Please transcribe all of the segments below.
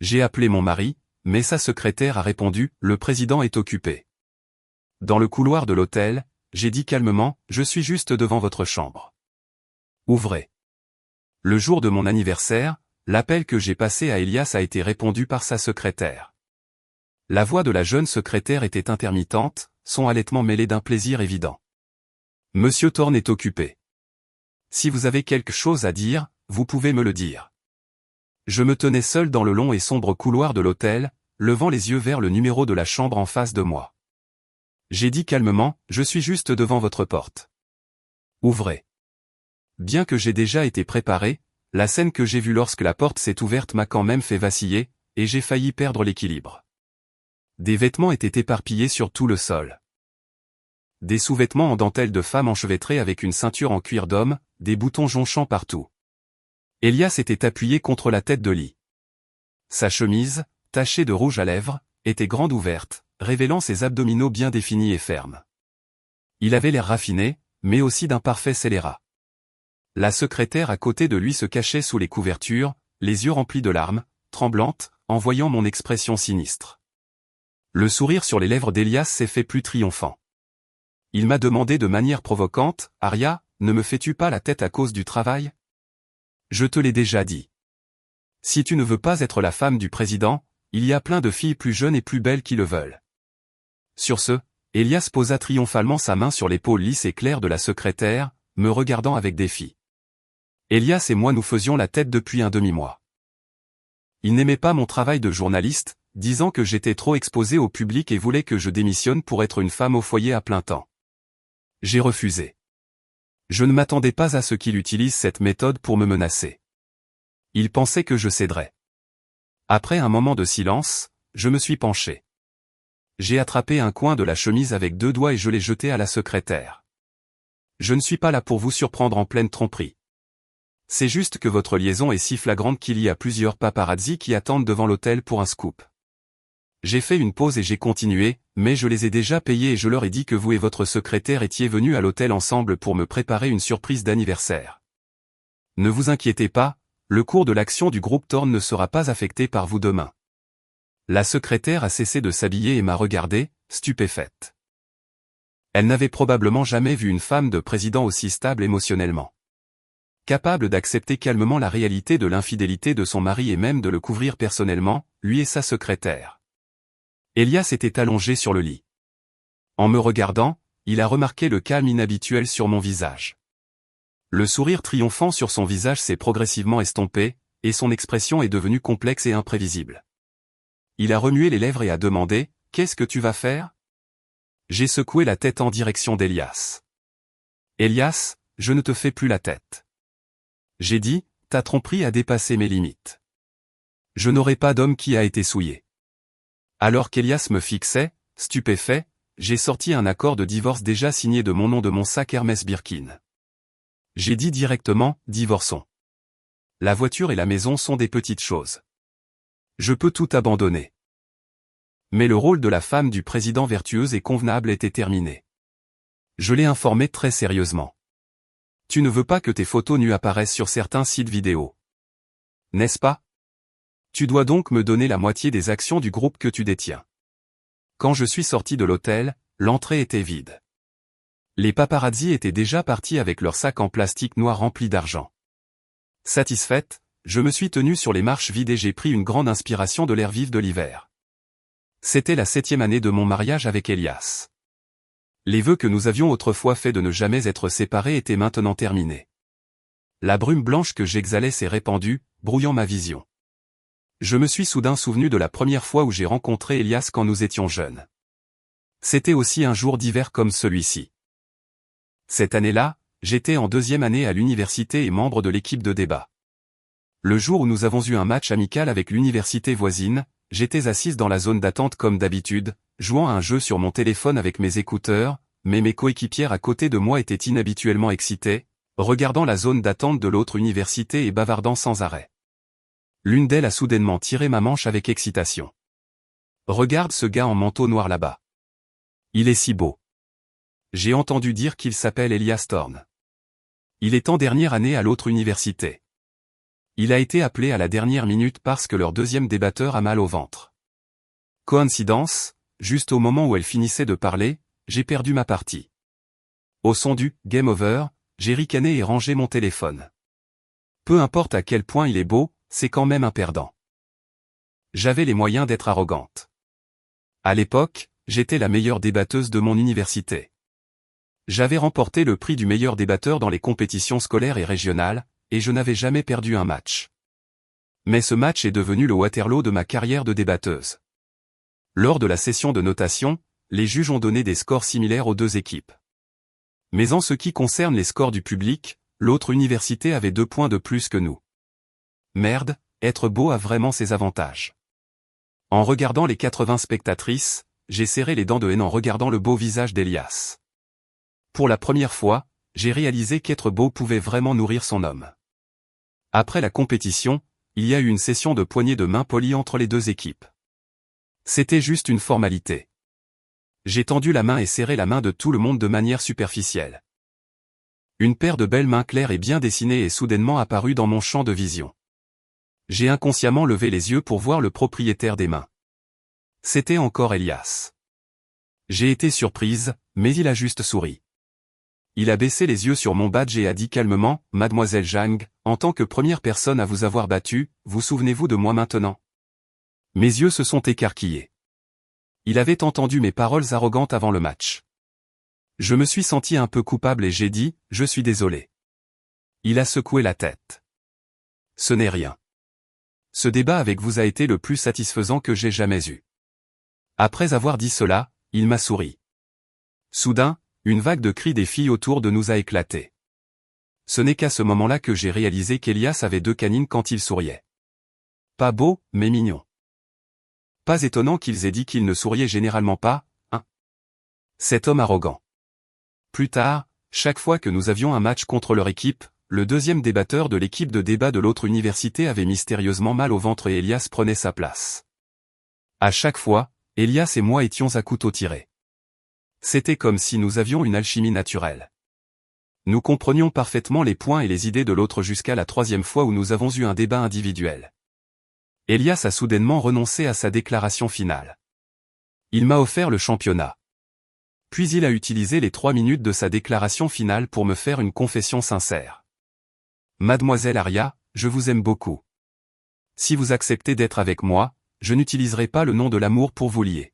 J'ai appelé mon mari, mais sa secrétaire a répondu « Le président est occupé ». Dans le couloir de l'hôtel, j'ai dit calmement « Je suis juste devant votre chambre. Ouvrez ». Le jour de mon anniversaire, l'appel que j'ai passé à Elias a été répondu par sa secrétaire. La voix de la jeune secrétaire était intermittente, son halètement mêlé d'un plaisir évident. « Monsieur Thorne est occupé. Si vous avez quelque chose à dire, vous pouvez me le dire. » Je me tenais seul dans le long et sombre couloir de l'hôtel, levant les yeux vers le numéro de la chambre en face de moi. J'ai dit calmement, « Je suis juste devant votre porte. Ouvrez. » Bien que j'ai déjà été préparé, la scène que j'ai vue lorsque la porte s'est ouverte m'a quand même fait vaciller, et j'ai failli perdre l'équilibre. Des vêtements étaient éparpillés sur tout le sol. Des sous-vêtements en dentelle de femme enchevêtrés avec une ceinture en cuir d'homme, des boutons jonchant partout. Elias était appuyé contre la tête de lit. Sa chemise, tachée de rouge à lèvres, était grande ouverte, révélant ses abdominaux bien définis et fermes. Il avait l'air raffiné, mais aussi d'un parfait scélérat. La secrétaire à côté de lui se cachait sous les couvertures, les yeux remplis de larmes, tremblante, en voyant mon expression sinistre. Le sourire sur les lèvres d'Elias s'est fait plus triomphant. Il m'a demandé de manière provocante, « Aria, ne me fais-tu pas la tête à cause du travail ? Je te l'ai déjà dit. Si tu ne veux pas être la femme du président, il y a plein de filles plus jeunes et plus belles qui le veulent. » Sur ce, Elias posa triomphalement sa main sur l'épaule lisse et claire de la secrétaire, me regardant avec défi. Elias et moi nous faisions la tête depuis un demi-mois. Il n'aimait pas mon travail de journaliste, disant que j'étais trop exposé au public et voulait que je démissionne pour être une femme au foyer à plein temps. J'ai refusé. Je ne m'attendais pas à ce qu'il utilise cette méthode pour me menacer. Il pensait que je céderais. Après un moment de silence, je me suis penché. J'ai attrapé un coin de la chemise avec 2 doigts et je l'ai jeté à la secrétaire. Je ne suis pas là pour vous surprendre en pleine tromperie. C'est juste que votre liaison est si flagrante qu'il y a plusieurs paparazzi qui attendent devant l'hôtel pour un scoop. J'ai fait une pause et j'ai continué, mais je les ai déjà payés et je leur ai dit que vous et votre secrétaire étiez venus à l'hôtel ensemble pour me préparer une surprise d'anniversaire. Ne vous inquiétez pas, le cours de l'action du groupe Thorne ne sera pas affecté par vous demain. La secrétaire a cessé de s'habiller et m'a regardé, stupéfaite. Elle n'avait probablement jamais vu une femme de président aussi stable émotionnellement. Capable d'accepter calmement la réalité de l'infidélité de son mari et même de le couvrir personnellement, lui et sa secrétaire. Elias était allongé sur le lit. En me regardant, il a remarqué le calme inhabituel sur mon visage. Le sourire triomphant sur son visage s'est progressivement estompé, et son expression est devenue complexe et imprévisible. Il a remué les lèvres et a demandé « Qu'est-ce que tu vas faire ?» J'ai secoué la tête en direction d'Elias. « Elias, je ne te fais plus la tête. » J'ai dit, ta tromperie a dépassé mes limites. Je n'aurai pas d'homme qui a été souillé. Alors qu'Elias me fixait, stupéfait, j'ai sorti un accord de divorce déjà signé de mon nom de mon sac Hermès Birkin. J'ai dit directement, divorçons. La voiture et la maison sont des petites choses. Je peux tout abandonner. Mais le rôle de la femme du président vertueuse et convenable était terminé. Je l'ai informé très sérieusement. Tu ne veux pas que tes photos nues apparaissent sur certains sites vidéo. N'est-ce pas? Tu dois donc me donner la moitié des actions du groupe que tu détiens. Quand je suis sorti de l'hôtel, l'entrée était vide. Les paparazzi étaient déjà partis avec leurs sacs en plastique noir remplis d'argent. Satisfaite, je me suis tenu sur les marches vides et j'ai pris une grande inspiration de l'air vif de l'hiver. C'était la 7e année de mon mariage avec Elias. Les vœux que nous avions autrefois faits de ne jamais être séparés étaient maintenant terminés. La brume blanche que j'exhalais s'est répandue, brouillant ma vision. Je me suis soudain souvenu de la première fois où j'ai rencontré Elias quand nous étions jeunes. C'était aussi un jour d'hiver comme celui-ci. Cette année-là, j'étais en 2e année à l'université et membre de l'équipe de débat. Le jour où nous avons eu un match amical avec l'université voisine, j'étais assise dans la zone d'attente comme d'habitude, jouant à un jeu sur mon téléphone avec mes écouteurs, mais mes coéquipières à côté de moi étaient inhabituellement excitées, regardant la zone d'attente de l'autre université et bavardant sans arrêt. L'une d'elles a soudainement tiré ma manche avec excitation. « Regarde ce gars en manteau noir là-bas. Il est si beau. J'ai entendu dire qu'il s'appelle Elias Thorne. Il est en dernière année à l'autre université. Il a été appelé à la dernière minute parce que leur deuxième débatteur a mal au ventre. Coïncidence, juste au moment où elle finissait de parler, j'ai perdu ma partie. Au son du « Game Over », j'ai ricané et rangé mon téléphone. Peu importe à quel point il est beau, c'est quand même un perdant. J'avais les moyens d'être arrogante. À l'époque, j'étais la meilleure débatteuse de mon université. J'avais remporté le prix du meilleur débatteur dans les compétitions scolaires et régionales, et je n'avais jamais perdu un match. Mais ce match est devenu le Waterloo de ma carrière de débatteuse. Lors de la session de notation, les juges ont donné des scores similaires aux deux équipes. Mais en ce qui concerne les scores du public, l'autre université avait 2 points de plus que nous. Merde, être beau a vraiment ses avantages. En regardant les 80 spectatrices, j'ai serré les dents de haine en regardant le beau visage d'Elias. Pour la première fois, j'ai réalisé qu'être beau pouvait vraiment nourrir son homme. Après la compétition, il y a eu une session de poignées de main polies entre les deux équipes. C'était juste une formalité. J'ai tendu la main et serré la main de tout le monde de manière superficielle. Une paire de belles mains claires et bien dessinées est soudainement apparue dans mon champ de vision. J'ai inconsciemment levé les yeux pour voir le propriétaire des mains. C'était encore Elias. J'ai été surprise, mais il a juste souri. Il a baissé les yeux sur mon badge et a dit calmement, « Mademoiselle Zhang, en tant que première personne à vous avoir battue, vous souvenez-vous de moi maintenant ?» Mes yeux se sont écarquillés. Il avait entendu mes paroles arrogantes avant le match. Je me suis senti un peu coupable et j'ai dit, « Je suis désolé. » Il a secoué la tête. « Ce n'est rien. Ce débat avec vous a été le plus satisfaisant que j'ai jamais eu. » Après avoir dit cela, il m'a souri. Soudain, une vague de cris des filles autour de nous a éclaté. Ce n'est qu'à ce moment-là que j'ai réalisé qu'Elias avait 2 canines quand il souriait. Pas beau, mais mignon. Pas étonnant qu'ils aient dit qu'il ne souriait généralement pas, hein. Cet homme arrogant. Plus tard, chaque fois que nous avions un match contre leur équipe, le deuxième débatteur de l'équipe de débat de l'autre université avait mystérieusement mal au ventre et Elias prenait sa place. À chaque fois, Elias et moi étions à couteau tiré. C'était comme si nous avions une alchimie naturelle. Nous comprenions parfaitement les points et les idées de l'autre jusqu'à la 3e fois où nous avons eu un débat individuel. Elias a soudainement renoncé à sa déclaration finale. Il m'a offert le championnat. Puis il a utilisé les 3 minutes de sa déclaration finale pour me faire une confession sincère. « Mademoiselle Aria, je vous aime beaucoup. Si vous acceptez d'être avec moi, je n'utiliserai pas le nom de l'amour pour vous lier.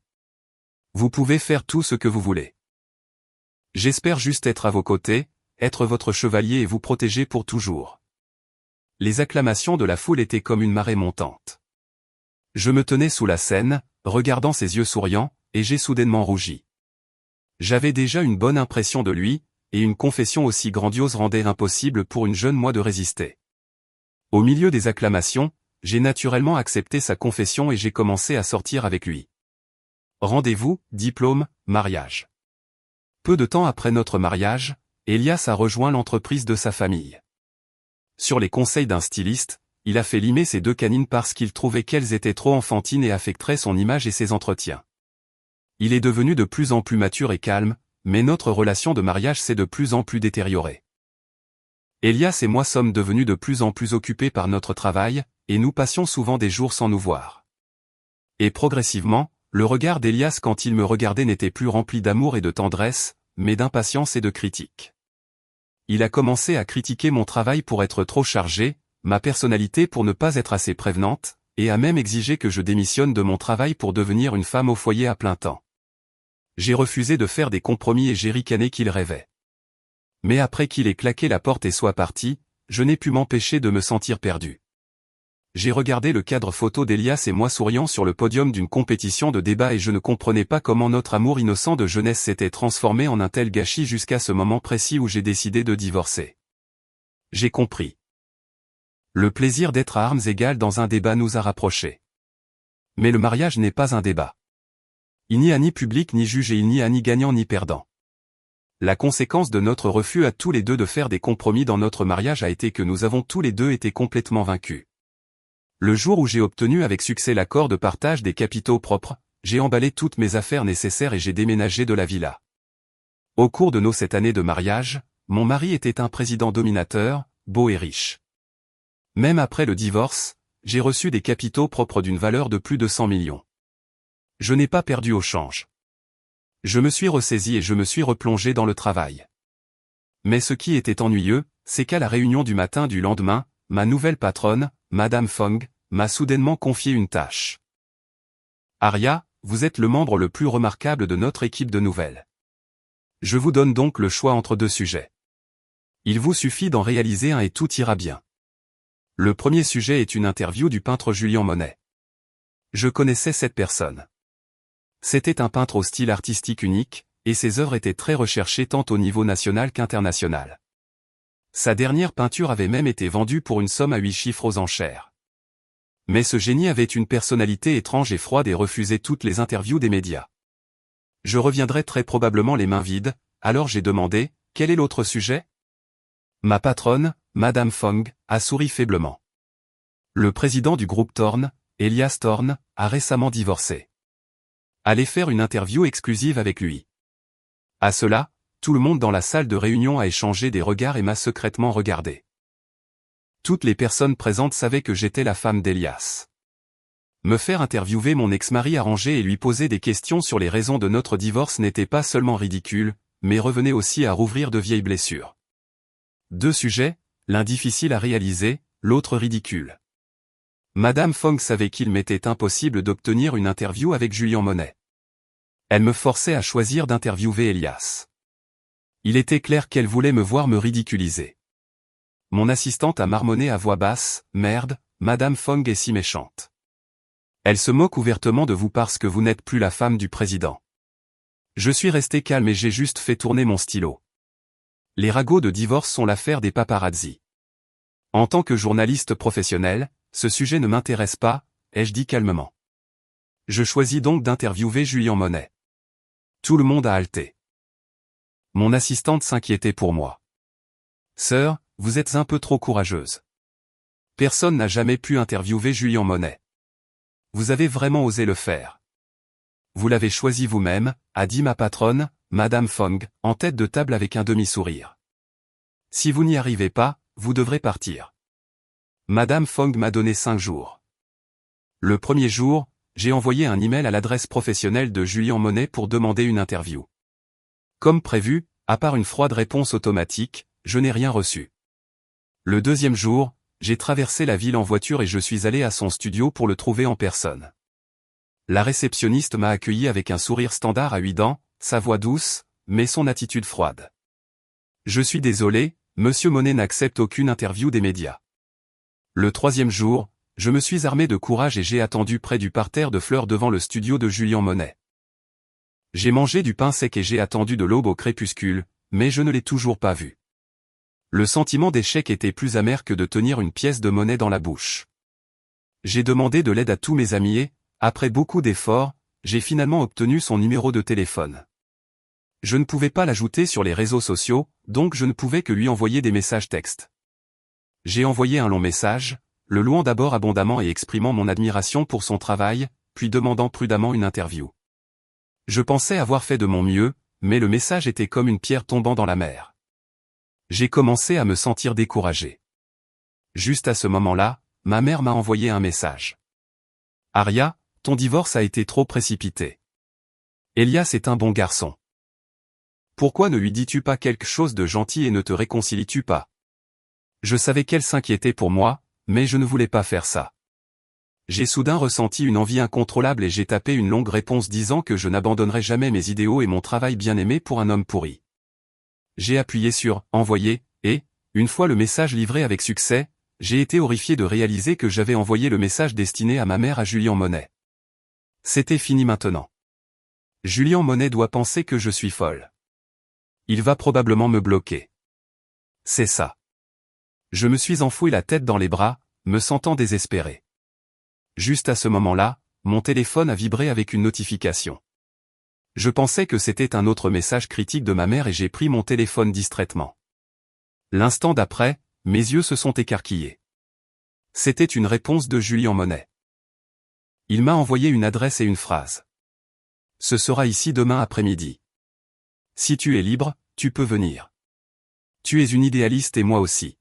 Vous pouvez faire tout ce que vous voulez. J'espère juste être à vos côtés, être votre chevalier et vous protéger pour toujours. » Les acclamations de la foule étaient comme une marée montante. Je me tenais sous la scène, regardant ses yeux souriants, et j'ai soudainement rougi. J'avais déjà une bonne impression de lui, et une confession aussi grandiose rendait impossible pour une jeune moi de résister. Au milieu des acclamations, j'ai naturellement accepté sa confession et j'ai commencé à sortir avec lui. Rendez-vous, diplôme, mariage. Peu de temps après notre mariage, Elias a rejoint l'entreprise de sa famille. Sur les conseils d'un styliste, il a fait limer ses 2 canines parce qu'il trouvait qu'elles étaient trop enfantines et affecteraient son image et ses entretiens. Il est devenu de plus en plus mature et calme, mais notre relation de mariage s'est de plus en plus détériorée. Elias et moi sommes devenus de plus en plus occupés par notre travail, et nous passions souvent des jours sans nous voir. Et progressivement, le regard d'Elias quand il me regardait n'était plus rempli d'amour et de tendresse, mais d'impatience et de critique. Il a commencé à critiquer mon travail pour être trop chargé, ma personnalité pour ne pas être assez prévenante, et a même exigé que je démissionne de mon travail pour devenir une femme au foyer à plein temps. J'ai refusé de faire des compromis et j'ai ricané qu'il rêvait. Mais après qu'il ait claqué la porte et soit parti, je n'ai pu m'empêcher de me sentir perdu. J'ai regardé le cadre photo d'Elias et moi souriant sur le podium d'une compétition de débat et je ne comprenais pas comment notre amour innocent de jeunesse s'était transformé en un tel gâchis jusqu'à ce moment précis où j'ai décidé de divorcer. J'ai compris. Le plaisir d'être à armes égales dans un débat nous a rapprochés. Mais le mariage n'est pas un débat. Il n'y a ni public ni juge et il n'y a ni gagnant ni perdant. La conséquence de notre refus à tous les deux de faire des compromis dans notre mariage a été que nous avons tous les deux été complètement vaincus. Le jour où j'ai obtenu avec succès l'accord de partage des capitaux propres, j'ai emballé toutes mes affaires nécessaires et j'ai déménagé de la villa. Au cours de nos 7 années de mariage, mon mari était un président dominateur, beau et riche. Même après le divorce, j'ai reçu des capitaux propres d'une valeur de plus de 100 millions. Je n'ai pas perdu au change. Je me suis ressaisi et je me suis replongé dans le travail. Mais ce qui était ennuyeux, c'est qu'à la réunion du matin du lendemain, ma nouvelle patronne, Madame Fong, m'a soudainement confié une tâche. Arya, vous êtes le membre le plus remarquable de notre équipe de nouvelles. Je vous donne donc le choix entre deux sujets. Il vous suffit d'en réaliser un et tout ira bien. Le premier sujet est une interview du peintre Julien Monet. Je connaissais cette personne. C'était un peintre au style artistique unique, et ses œuvres étaient très recherchées tant au niveau national qu'international. Sa dernière peinture avait même été vendue pour une somme à 8 chiffres aux enchères. Mais ce génie avait une personnalité étrange et froide et refusait toutes les interviews des médias. Je reviendrai très probablement les mains vides, alors j'ai demandé, quel est l'autre sujet ? Ma patronne, Madame Fong, a souri faiblement. Le président du groupe Thorne, Elias Thorne, a récemment divorcé. Allez faire une interview exclusive avec lui. À cela, tout le monde dans la salle de réunion a échangé des regards et m'a secrètement regardé. Toutes les personnes présentes savaient que j'étais la femme d'Elias. Me faire interviewer mon ex-mari arrangé et lui poser des questions sur les raisons de notre divorce n'était pas seulement ridicule, mais revenait aussi à rouvrir de vieilles blessures. Deux sujets, l'un difficile à réaliser, l'autre ridicule. Madame Fong savait qu'il m'était impossible d'obtenir une interview avec Julien Monet. Elle me forçait à choisir d'interviewer Elias. Il était clair qu'elle voulait me voir me ridiculiser. Mon assistante a marmonné à voix basse, « Merde, Madame Fong est si méchante. Elle se moque ouvertement de vous parce que vous n'êtes plus la femme du président. » Je suis resté calme et j'ai juste fait tourner mon stylo. Les ragots de divorce sont l'affaire des paparazzi. En tant que journaliste professionnel, ce sujet ne m'intéresse pas, ai-je dit calmement. Je choisis donc d'interviewer Julien Monet. Tout le monde a halté. Mon assistante s'inquiétait pour moi. Sœur, vous êtes un peu trop courageuse. Personne n'a jamais pu interviewer Julien Monet. Vous avez vraiment osé le faire. Vous l'avez choisi vous-même, a dit ma patronne, Madame Fong, en tête de table avec un demi-sourire. Si vous n'y arrivez pas, vous devrez partir. Madame Fong m'a donné 5 jours. Le premier jour, j'ai envoyé un email à l'adresse professionnelle de Julien Monet pour demander une interview. Comme prévu, à part une froide réponse automatique, je n'ai rien reçu. Le deuxième jour, j'ai traversé la ville en voiture et je suis allé à son studio pour le trouver en personne. La réceptionniste m'a accueilli avec un sourire standard à 8 dents, sa voix douce, mais son attitude froide. Je suis désolé, Monsieur Monet n'accepte aucune interview des médias. Le troisième jour, je me suis armé de courage et j'ai attendu près du parterre de fleurs devant le studio de Julien Monet. J'ai mangé du pain sec et j'ai attendu de l'aube au crépuscule, mais je ne l'ai toujours pas vu. Le sentiment d'échec était plus amer que de tenir une pièce de monnaie dans la bouche. J'ai demandé de l'aide à tous mes amis et, après beaucoup d'efforts, j'ai finalement obtenu son numéro de téléphone. Je ne pouvais pas l'ajouter sur les réseaux sociaux, donc je ne pouvais que lui envoyer des messages textes. J'ai envoyé un long message, le louant d'abord abondamment et exprimant mon admiration pour son travail, puis demandant prudemment une interview. Je pensais avoir fait de mon mieux, mais le message était comme une pierre tombant dans la mer. J'ai commencé à me sentir découragé. Juste à ce moment-là, ma mère m'a envoyé un message. Arya, ton divorce a été trop précipité. Elias est un bon garçon. Pourquoi ne lui dis-tu pas quelque chose de gentil et ne te réconcilies-tu pas? Je savais qu'elle s'inquiétait pour moi, mais je ne voulais pas faire ça. J'ai soudain ressenti une envie incontrôlable et j'ai tapé une longue réponse disant que je n'abandonnerais jamais mes idéaux et mon travail bien-aimé pour un homme pourri. J'ai appuyé sur « Envoyer » et, une fois le message livré avec succès, j'ai été horrifié de réaliser que j'avais envoyé le message destiné à ma mère à Julien Monet. C'était fini maintenant. Julien Monet doit penser que je suis folle. Il va probablement me bloquer. C'est ça. Je me suis enfoui la tête dans les bras, me sentant désespéré. Juste à ce moment-là, mon téléphone a vibré avec une notification. Je pensais que c'était un autre message critique de ma mère et j'ai pris mon téléphone distraitement. L'instant d'après, mes yeux se sont écarquillés. C'était une réponse de Julien Monet. Il m'a envoyé une adresse et une phrase. Ce sera ici demain après-midi. Si tu es libre, tu peux venir. Tu es une idéaliste et moi aussi.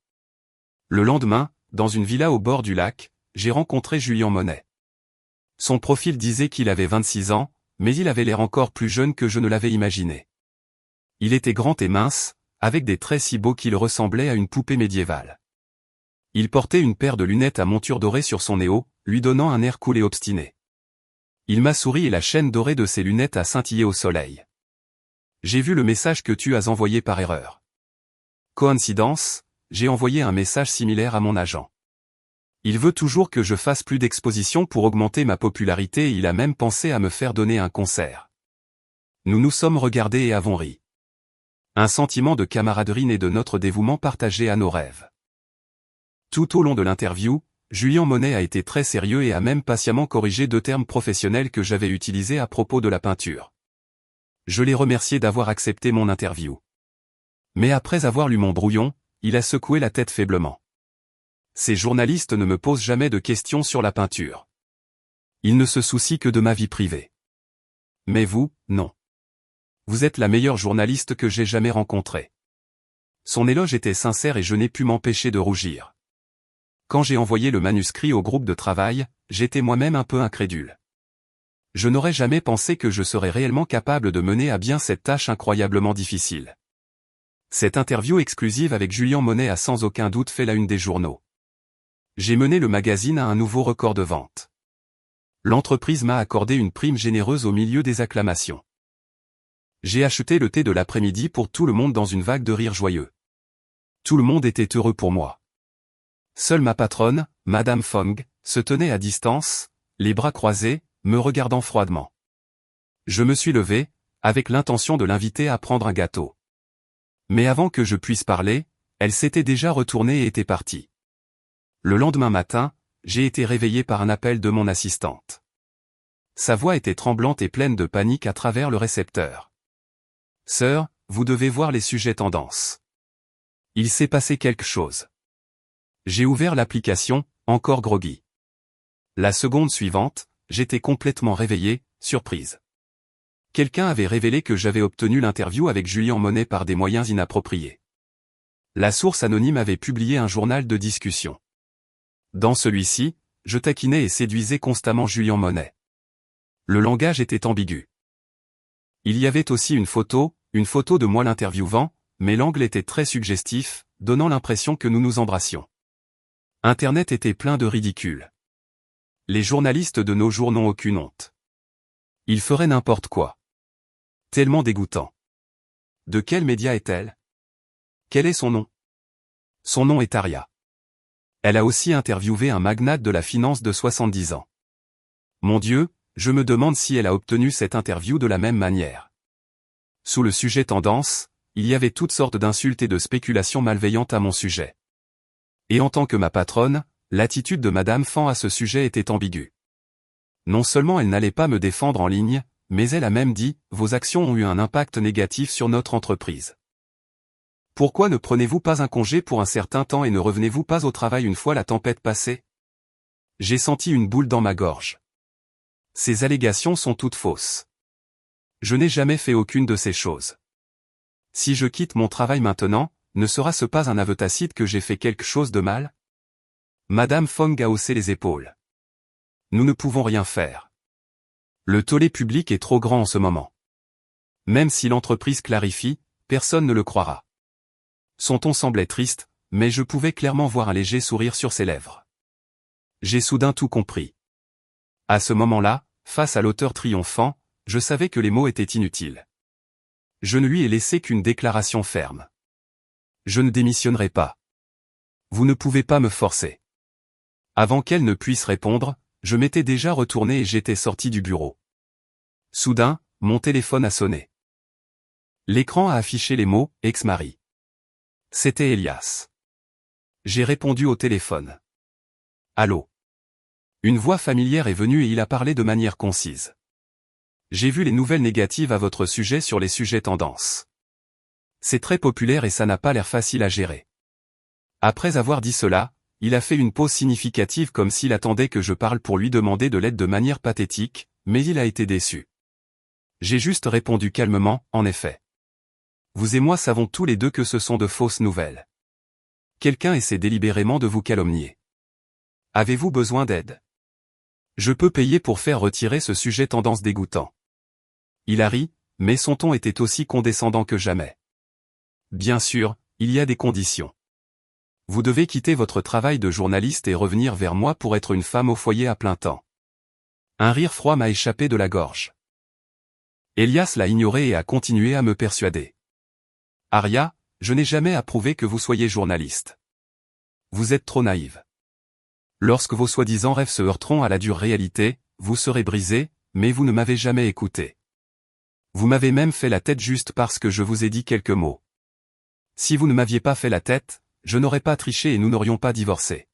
Le lendemain, dans une villa au bord du lac, j'ai rencontré Julien Monet. Son profil disait qu'il avait 26 ans, mais il avait l'air encore plus jeune que je ne l'avais imaginé. Il était grand et mince, avec des traits si beaux qu'il ressemblait à une poupée médiévale. Il portait une paire de lunettes à monture dorée sur son nez haut, lui donnant un air cool et obstiné. Il m'a souri et la chaîne dorée de ses lunettes a scintillé au soleil. J'ai vu le message que tu as envoyé par erreur. Coïncidence, j'ai envoyé un message similaire à mon agent. Il veut toujours que je fasse plus d'expositions pour augmenter ma popularité et il a même pensé à me faire donner un concert. Nous nous sommes regardés et avons ri. Un sentiment de camaraderie né de notre dévouement partagé à nos rêves. Tout au long de l'interview, Julien Monet a été très sérieux et a même patiemment corrigé 2 termes professionnels que j'avais utilisés à propos de la peinture. Je l'ai remercié d'avoir accepté mon interview. Mais après avoir lu mon brouillon, il a secoué la tête faiblement. Ces journalistes ne me posent jamais de questions sur la peinture. Ils ne se soucient que de ma vie privée. Mais vous, non. Vous êtes la meilleure journaliste que j'ai jamais rencontrée. Son éloge était sincère et je n'ai pu m'empêcher de rougir. Quand j'ai envoyé le manuscrit au groupe de travail, j'étais moi-même un peu incrédule. Je n'aurais jamais pensé que je serais réellement capable de mener à bien cette tâche incroyablement difficile. Cette interview exclusive avec Julien Monet a sans aucun doute fait la une des journaux. J'ai mené le magazine à un nouveau record de vente. L'entreprise m'a accordé une prime généreuse au milieu des acclamations. J'ai acheté le thé de l'après-midi pour tout le monde dans une vague de rires joyeux. Tout le monde était heureux pour moi. Seule ma patronne, Madame Fong, se tenait à distance, les bras croisés, me regardant froidement. Je me suis levé, avec l'intention de l'inviter à prendre un gâteau. Mais avant que je puisse parler, elle s'était déjà retournée et était partie. Le lendemain matin, j'ai été réveillé par un appel de mon assistante. Sa voix était tremblante et pleine de panique à travers le récepteur. « Sœur, vous devez voir les sujets tendances. Il s'est passé quelque chose. » J'ai ouvert l'application, encore groggy. La seconde suivante, j'étais complètement réveillé, surprise. Quelqu'un avait révélé que j'avais obtenu l'interview avec Julien Monet par des moyens inappropriés. La source anonyme avait publié un journal de discussion. Dans celui-ci, je taquinais et séduisais constamment Julien Monet. Le langage était ambigu. Il y avait aussi une photo de moi l'interviewant, mais l'angle était très suggestif, donnant l'impression que nous nous embrassions. Internet était plein de ridicules. Les journalistes de nos jours n'ont aucune honte. Ils feraient n'importe quoi. Tellement dégoûtant. De quel média est-elle? Quel est son nom? Son nom est Aria. Elle a aussi interviewé un magnate de la finance de 70 ans. Mon Dieu, je me demande si elle a obtenu cette interview de la même manière. Sous le sujet tendance, il y avait toutes sortes d'insultes et de spéculations malveillantes à mon sujet. Et en tant que ma patronne, l'attitude de Madame Fan à ce sujet était ambiguë. Non seulement elle n'allait pas me défendre en ligne, mais elle a même dit « Vos actions ont eu un impact négatif sur notre entreprise. Pourquoi ne prenez-vous pas un congé pour un certain temps et ne revenez-vous pas au travail une fois la tempête passée ?» J'ai senti une boule dans ma gorge. Ces allégations sont toutes fausses. Je n'ai jamais fait aucune de ces choses. Si je quitte mon travail maintenant, ne sera-ce pas un aveu tacite que j'ai fait quelque chose de mal? Madame Fong a haussé les épaules. Nous ne pouvons rien faire. Le tollé public est trop grand en ce moment. Même si l'entreprise clarifie, personne ne le croira. Son ton semblait triste, mais je pouvais clairement voir un léger sourire sur ses lèvres. J'ai soudain tout compris. À ce moment-là, face à l'auteur triomphant, je savais que les mots étaient inutiles. Je ne lui ai laissé qu'une déclaration ferme. Je ne démissionnerai pas. Vous ne pouvez pas me forcer. Avant qu'elle ne puisse répondre, je m'étais déjà retourné et j'étais sorti du bureau. Soudain, mon téléphone a sonné. L'écran a affiché les mots « ex-mari ». C'était Elias. J'ai répondu au téléphone. Allô. Une voix familière est venue et il a parlé de manière concise. J'ai vu les nouvelles négatives à votre sujet sur les sujets tendances. C'est très populaire et ça n'a pas l'air facile à gérer. Après avoir dit cela, il a fait une pause significative comme s'il attendait que je parle pour lui demander de l'aide de manière pathétique, mais il a été déçu. J'ai juste répondu calmement, en effet. Vous et moi savons tous les deux que ce sont de fausses nouvelles. Quelqu'un essaie délibérément de vous calomnier. Avez-vous besoin d'aide? Je peux payer pour faire retirer ce sujet tendance dégoûtant. Il a ri, mais son ton était aussi condescendant que jamais. Bien sûr, il y a des conditions. Vous devez quitter votre travail de journaliste et revenir vers moi pour être une femme au foyer à plein temps. Un rire froid m'a échappé de la gorge. Elias l'a ignoré et a continué à me persuader. Aria, je n'ai jamais approuvé que vous soyez journaliste. Vous êtes trop naïve. Lorsque vos soi-disant rêves se heurteront à la dure réalité, vous serez brisée, mais vous ne m'avez jamais écouté. Vous m'avez même fait la tête juste parce que je vous ai dit quelques mots. Si vous ne m'aviez pas fait la tête, je n'aurais pas triché et nous n'aurions pas divorcé.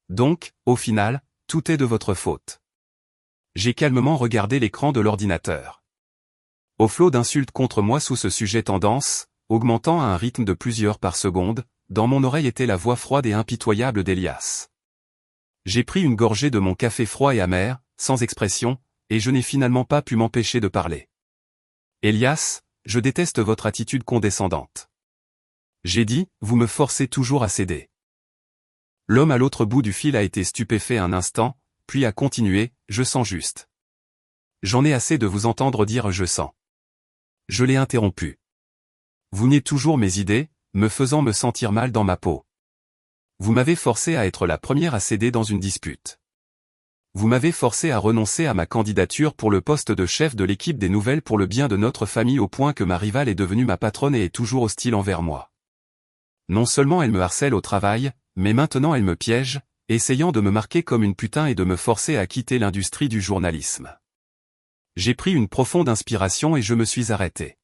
Donc, au final, tout est de votre faute. J'ai calmement regardé l'écran de l'ordinateur. Au flot d'insultes contre moi sous ce sujet tendance, augmentant à un rythme de plusieurs par seconde, dans mon oreille était la voix froide et impitoyable d'Elias. J'ai pris une gorgée de mon café froid et amer, sans expression, et je n'ai finalement pas pu m'empêcher de parler. Elias, je déteste votre attitude condescendante. J'ai dit, vous me forcez toujours à céder. L'homme à l'autre bout du fil a été stupéfait un instant, puis a continué, je sens juste. J'en ai assez de vous entendre dire je sens. Je l'ai interrompu. Vous niez toujours mes idées, me faisant me sentir mal dans ma peau. Vous m'avez forcé à être la première à céder dans une dispute. Vous m'avez forcé à renoncer à ma candidature pour le poste de chef de l'équipe des nouvelles pour le bien de notre famille au point que ma rivale est devenue ma patronne et est toujours hostile envers moi. Non seulement elle me harcèle au travail, mais maintenant elle me piège, essayant de me marquer comme une putain et de me forcer à quitter l'industrie du journalisme. J'ai pris une profonde inspiration et je me suis arrêté.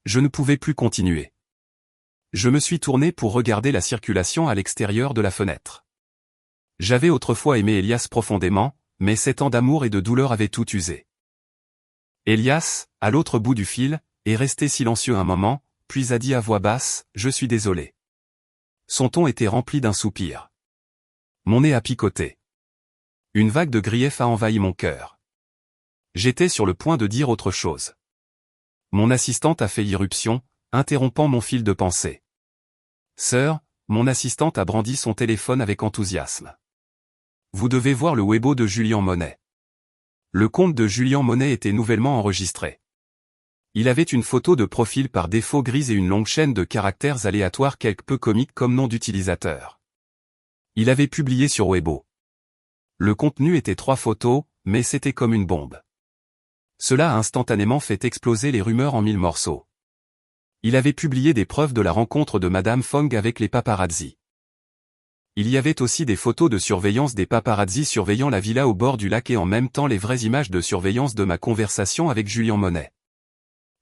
Je ne pouvais plus continuer. Je me suis tourné pour regarder la circulation à l'extérieur de la fenêtre. J'avais autrefois aimé Elias profondément, mais 7 ans d'amour et de douleur avaient tout usé. Elias, à l'autre bout du fil, est resté silencieux un moment, puis a dit à voix basse, « Je suis désolé ». Son ton était rempli d'un soupir. Mon nez a picoté. Une vague de grief a envahi mon cœur. J'étais sur le point de dire autre chose. Mon assistante a fait irruption, interrompant mon fil de pensée. Sœur, mon assistante a brandi son téléphone avec enthousiasme. Vous devez voir le Weibo de Julien Monet. Le compte de Julien Monet était nouvellement enregistré. Il avait une photo de profil par défaut grise et une longue chaîne de caractères aléatoires quelque peu comiques comme nom d'utilisateur. Il avait publié sur Weibo. Le contenu était 3 photos, mais c'était comme une bombe. Cela a instantanément fait exploser les rumeurs en 1000 morceaux. Il avait publié des preuves de la rencontre de Madame Fong avec les paparazzi. Il y avait aussi des photos de surveillance des paparazzi surveillant la villa au bord du lac et en même temps les vraies images de surveillance de ma conversation avec Julien Monet.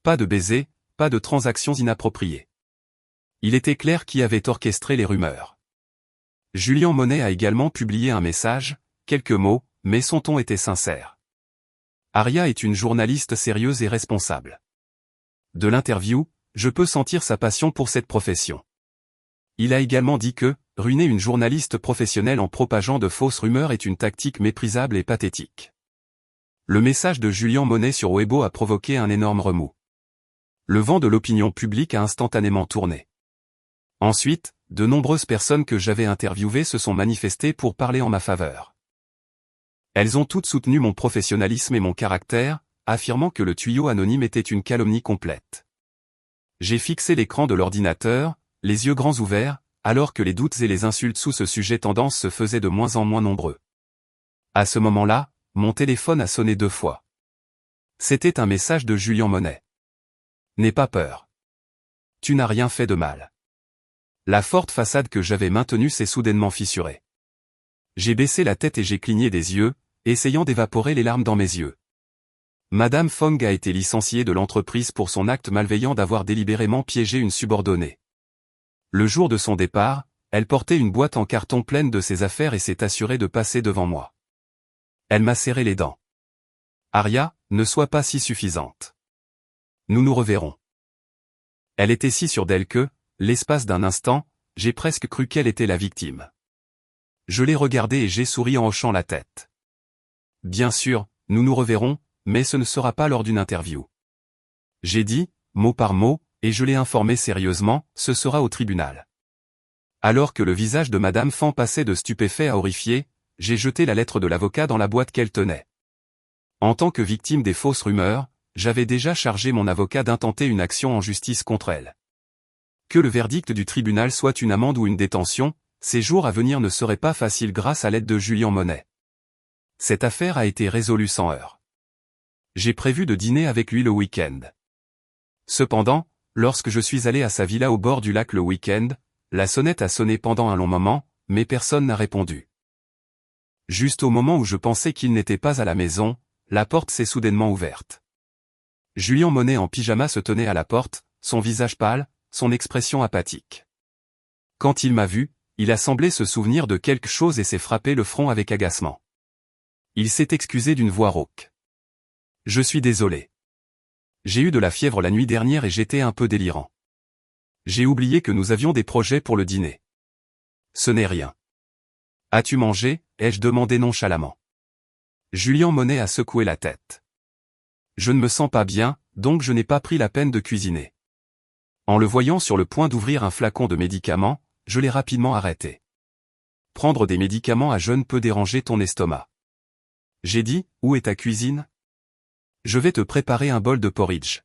Pas de baisers, pas de transactions inappropriées. Il était clair qui avait orchestré les rumeurs. Julien Monet a également publié un message, quelques mots, mais son ton était sincère. Aria est une journaliste sérieuse et responsable. De l'interview, je peux sentir sa passion pour cette profession. Il a également dit que, ruiner une journaliste professionnelle en propageant de fausses rumeurs est une tactique méprisable et pathétique. Le message de Julien Monet sur Weibo a provoqué un énorme remous. Le vent de l'opinion publique a instantanément tourné. Ensuite, de nombreuses personnes que j'avais interviewées se sont manifestées pour parler en ma faveur. Elles ont toutes soutenu mon professionnalisme et mon caractère, affirmant que le tuyau anonyme était une calomnie complète. J'ai fixé l'écran de l'ordinateur, les yeux grands ouverts, alors que les doutes et les insultes sous ce sujet tendance se faisaient de moins en moins nombreux. À ce moment-là, mon téléphone a sonné 2 fois. C'était un message de Julien Monet. N'aie pas peur. Tu n'as rien fait de mal. La forte façade que j'avais maintenue s'est soudainement fissurée. J'ai baissé la tête et j'ai cligné des yeux, essayant d'évaporer les larmes dans mes yeux. Madame Fong a été licenciée de l'entreprise pour son acte malveillant d'avoir délibérément piégé une subordonnée. Le jour de son départ, elle portait une boîte en carton pleine de ses affaires et s'est assurée de passer devant moi. Elle m'a serré les dents. Aria, ne sois pas si suffisante. Nous nous reverrons. Elle était si sûre d'elle que, l'espace d'un instant, j'ai presque cru qu'elle était la victime. Je l'ai regardée et j'ai souri en hochant la tête. Bien sûr, nous nous reverrons, mais ce ne sera pas lors d'une interview. J'ai dit, mot par mot, et je l'ai informé sérieusement, ce sera au tribunal. Alors que le visage de Madame Fan passait de stupéfait à horrifié, j'ai jeté la lettre de l'avocat dans la boîte qu'elle tenait. En tant que victime des fausses rumeurs, j'avais déjà chargé mon avocat d'intenter une action en justice contre elle. Que le verdict du tribunal soit une amende ou une détention, ces jours à venir ne seraient pas faciles grâce à l'aide de Julien Monet. Cette affaire a été résolue sans heurts. J'ai prévu de dîner avec lui le week-end. Cependant, lorsque je suis allé à sa villa au bord du lac le week-end, la sonnette a sonné pendant un long moment, mais personne n'a répondu. Juste au moment où je pensais qu'il n'était pas à la maison, la porte s'est soudainement ouverte. Julien Monet en pyjama se tenait à la porte, son visage pâle, son expression apathique. Quand il m'a vu, il a semblé se souvenir de quelque chose et s'est frappé le front avec agacement. Il s'est excusé d'une voix rauque. « Je suis désolé. J'ai eu de la fièvre la nuit dernière et j'étais un peu délirant. J'ai oublié que nous avions des projets pour le dîner. Ce n'est rien. As-tu mangé ? Ai-je demandé nonchalamment. Julien Monet a secoué la tête. Je ne me sens pas bien, donc je n'ai pas pris la peine de cuisiner. En le voyant sur le point d'ouvrir un flacon de médicaments, je l'ai rapidement arrêté. Prendre des médicaments à jeun peut déranger ton estomac. J'ai dit, où est ta cuisine ? Je vais te préparer un bol de porridge.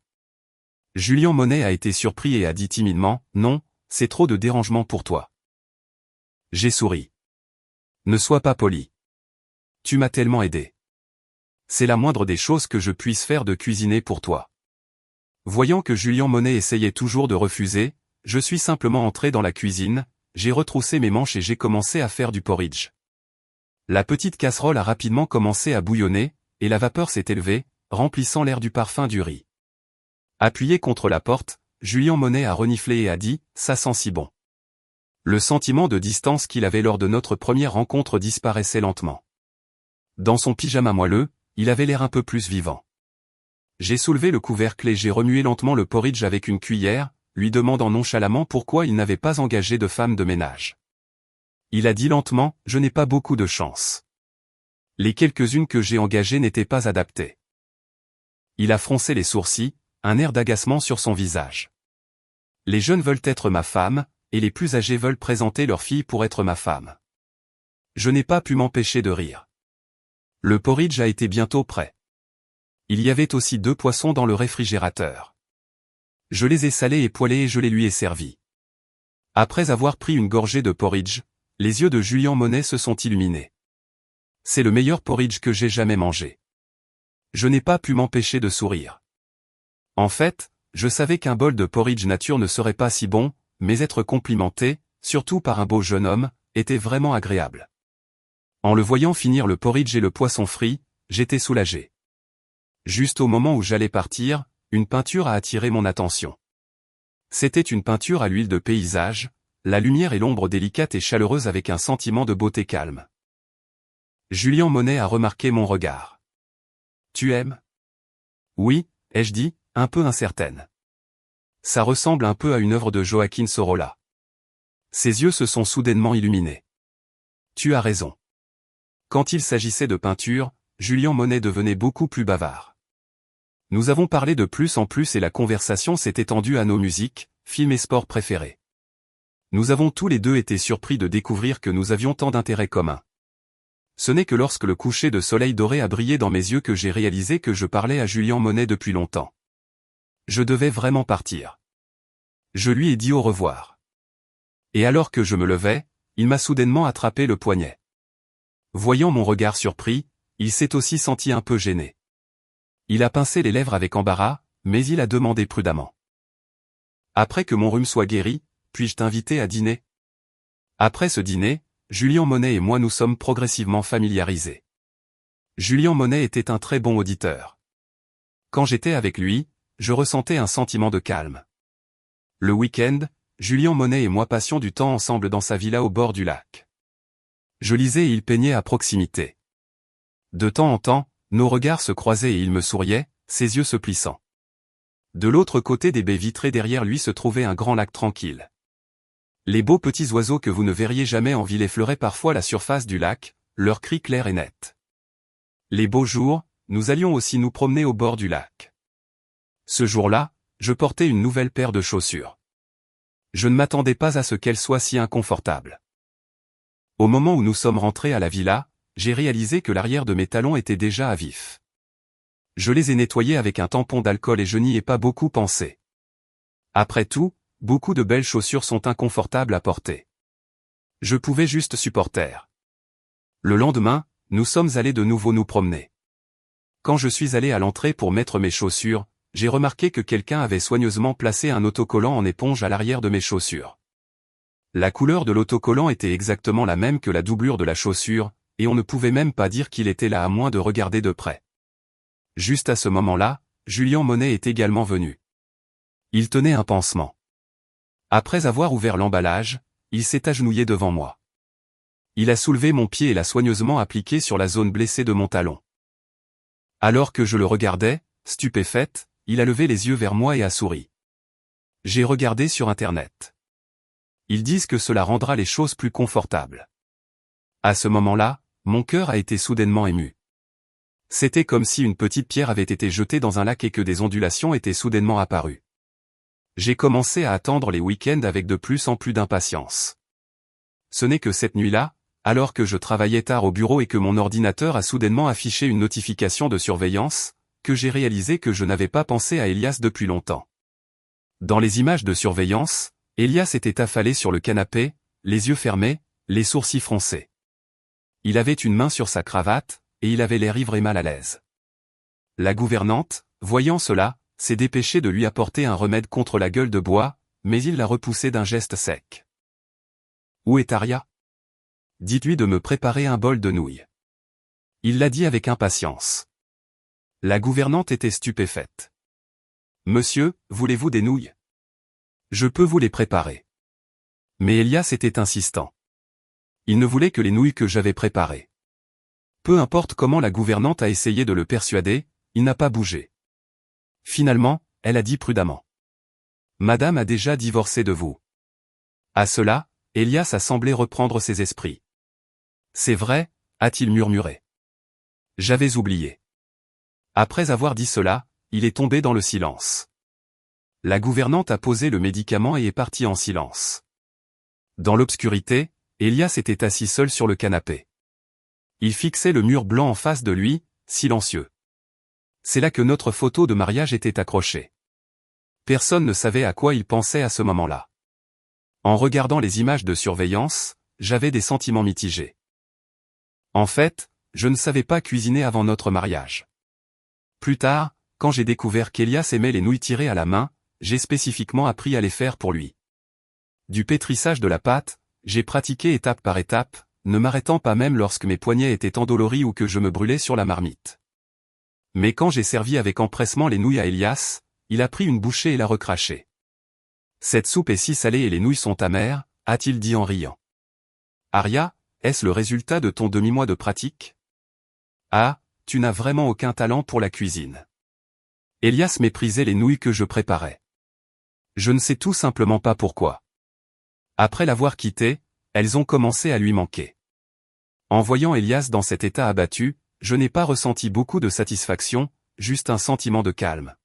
Julien Monet a été surpris et a dit timidement, non, c'est trop de dérangement pour toi. J'ai souri. Ne sois pas poli. Tu m'as tellement aidé. C'est la moindre des choses que je puisse faire de cuisiner pour toi. Voyant que Julien Monet essayait toujours de refuser, je suis simplement entré dans la cuisine, j'ai retroussé mes manches et j'ai commencé à faire du porridge. La petite casserole a rapidement commencé à bouillonner, et la vapeur s'est élevée, remplissant l'air du parfum du riz. Appuyé contre la porte, Julien Monet a reniflé et a dit « ça sent si bon ». Le sentiment de distance qu'il avait lors de notre première rencontre disparaissait lentement. Dans son pyjama moelleux, il avait l'air un peu plus vivant. J'ai soulevé le couvercle et j'ai remué lentement le porridge avec une cuillère, lui demandant nonchalamment pourquoi il n'avait pas engagé de femme de ménage. Il a dit lentement, je n'ai pas beaucoup de chance. Les quelques-unes que j'ai engagées n'étaient pas adaptées. Il a froncé les sourcils, un air d'agacement sur son visage. Les jeunes veulent être ma femme, et les plus âgés veulent présenter leur fille pour être ma femme. Je n'ai pas pu m'empêcher de rire. Le porridge a été bientôt prêt. Il y avait aussi 2 poissons dans le réfrigérateur. Je les ai salés et poêlés et je les lui ai servis. Après avoir pris une gorgée de porridge, les yeux de Julien Monet se sont illuminés. C'est le meilleur porridge que j'ai jamais mangé. Je n'ai pas pu m'empêcher de sourire. En fait, je savais qu'un bol de porridge nature ne serait pas si bon, mais être complimenté, surtout par un beau jeune homme, était vraiment agréable. En le voyant finir le porridge et le poisson frit, j'étais soulagé. Juste au moment où j'allais partir, une peinture a attiré mon attention. C'était une peinture à l'huile de paysage, la lumière et l'ombre délicate et chaleureuse avec un sentiment de beauté calme. Julien Monet a remarqué mon regard. « Tu aimes ? » « Oui, » ai-je dit, un peu incertaine. Ça ressemble un peu à une œuvre de Joaquín Sorolla. Ses yeux se sont soudainement illuminés. Tu as raison. Quand il s'agissait de peinture, Julien Monet devenait beaucoup plus bavard. Nous avons parlé de plus en plus et la conversation s'est étendue à nos musiques, films et sports préférés. Nous avons tous les deux été surpris de découvrir que nous avions tant d'intérêts communs. Ce n'est que lorsque le coucher de soleil doré a brillé dans mes yeux que j'ai réalisé que je parlais à Julien Monet depuis longtemps. Je devais vraiment partir. Je lui ai dit au revoir. Et alors que je me levais, il m'a soudainement attrapé le poignet. Voyant mon regard surpris, il s'est aussi senti un peu gêné. Il a pincé les lèvres avec embarras, mais il a demandé prudemment. « Après que mon rhume soit guéri, puis-je t'inviter à dîner ?» Après ce dîner, Julien Monet et moi nous sommes progressivement familiarisés. Julien Monet était un très bon auditeur. Quand j'étais avec lui, je ressentais un sentiment de calme. Le week-end, Julien Monet et moi passions du temps ensemble dans sa villa au bord du lac. Je lisais et il peignait à proximité. De temps en temps, nos regards se croisaient et il me souriait, ses yeux se plissant. De l'autre côté des baies vitrées derrière lui se trouvait un grand lac tranquille. Les beaux petits oiseaux que vous ne verriez jamais en ville effleuraient parfois la surface du lac, leurs cris clairs et nets. Les beaux jours, nous allions aussi nous promener au bord du lac. Ce jour-là, je portais une nouvelle paire de chaussures. Je ne m'attendais pas à ce qu'elle soit si inconfortable. Au moment où nous sommes rentrés à la villa, j'ai réalisé que l'arrière de mes talons était déjà à vif. Je les ai nettoyés avec un tampon d'alcool et je n'y ai pas beaucoup pensé. Après tout, beaucoup de belles chaussures sont inconfortables à porter. Je pouvais juste supporter. Le lendemain, nous sommes allés de nouveau nous promener. Quand je suis allé à l'entrée pour mettre mes chaussures, j'ai remarqué que quelqu'un avait soigneusement placé un autocollant en éponge à l'arrière de mes chaussures. La couleur de l'autocollant était exactement la même que la doublure de la chaussure, et on ne pouvait même pas dire qu'il était là à moins de regarder de près. Juste à ce moment-là, Julien Monet est également venu. Il tenait un pansement. Après avoir ouvert l'emballage, il s'est agenouillé devant moi. Il a soulevé mon pied et l'a soigneusement appliqué sur la zone blessée de mon talon. Alors que je le regardais, stupéfaite, il a levé les yeux vers moi et a souri. J'ai regardé sur Internet. Ils disent que cela rendra les choses plus confortables. À ce moment-là, mon cœur a été soudainement ému. C'était comme si une petite pierre avait été jetée dans un lac et que des ondulations étaient soudainement apparues. J'ai commencé à attendre les week-ends avec de plus en plus d'impatience. Ce n'est que cette nuit-là, alors que je travaillais tard au bureau et que mon ordinateur a soudainement affiché une notification de surveillance, que j'ai réalisé que je n'avais pas pensé à Elias depuis longtemps. Dans les images de surveillance, Elias était affalé sur le canapé, les yeux fermés, les sourcils froncés. Il avait une main sur sa cravate, et il avait l'air ivre et mal à l'aise. La gouvernante, voyant cela, s'est dépêchée de lui apporter un remède contre la gueule de bois, mais il l'a repoussé d'un geste sec. « Où est Aria ? Dites-lui de me préparer un bol de nouilles. » Il l'a dit avec impatience. La gouvernante était stupéfaite. « Monsieur, voulez-vous des nouilles ? Je peux vous les préparer. » Mais Elias était insistant. Il ne voulait que les nouilles que j'avais préparées. Peu importe comment la gouvernante a essayé de le persuader, il n'a pas bougé. Finalement, elle a dit prudemment. « Madame a déjà divorcé de vous. » À cela, Elias a semblé reprendre ses esprits. « C'est vrai, » a-t-il murmuré. « J'avais oublié. » Après avoir dit cela, il est tombé dans le silence. La gouvernante a posé le médicament et est partie en silence. Dans l'obscurité, Elias était assis seul sur le canapé. Il fixait le mur blanc en face de lui, silencieux. C'est là que notre photo de mariage était accrochée. Personne ne savait à quoi il pensait à ce moment-là. En regardant les images de surveillance, j'avais des sentiments mitigés. En fait, je ne savais pas cuisiner avant notre mariage. Plus tard, quand j'ai découvert qu'Elias aimait les nouilles tirées à la main, j'ai spécifiquement appris à les faire pour lui. Du pétrissage de la pâte, j'ai pratiqué étape par étape, ne m'arrêtant pas même lorsque mes poignets étaient endoloris ou que je me brûlais sur la marmite. Mais quand j'ai servi avec empressement les nouilles à Elias, il a pris une bouchée et l'a recrachée. « Cette soupe est si salée et les nouilles sont amères », a-t-il dit en riant. « Aria, est-ce le résultat de ton demi-mois de pratique ? Ah, tu n'as vraiment aucun talent pour la cuisine. » Elias méprisait les nouilles que je préparais. Je ne sais tout simplement pas pourquoi. Après l'avoir quitté, elles ont commencé à lui manquer. En voyant Elias dans cet état abattu, je n'ai pas ressenti beaucoup de satisfaction, juste un sentiment de calme.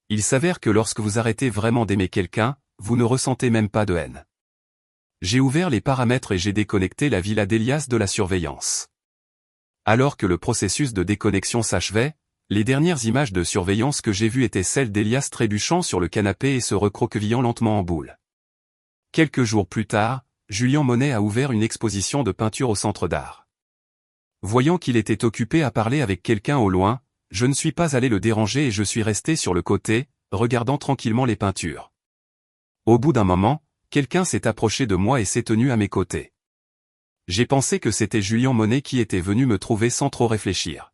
Il s'avère que lorsque vous arrêtez vraiment d'aimer quelqu'un, vous ne ressentez même pas de haine. J'ai ouvert les paramètres et j'ai déconnecté la villa d'Elias de la surveillance. Alors que le processus de déconnexion s'achevait, les dernières images de surveillance que j'ai vues étaient celles d'Elias trébuchant sur le canapé et se recroquevillant lentement en boule. Quelques jours plus tard, Julien Monet a ouvert une exposition de peinture au centre d'art. Voyant qu'il était occupé à parler avec quelqu'un au loin, je ne suis pas allé le déranger et je suis resté sur le côté, regardant tranquillement les peintures. Au bout d'un moment, quelqu'un s'est approché de moi et s'est tenu à mes côtés. J'ai pensé que c'était Julien Monet qui était venu me trouver sans trop réfléchir.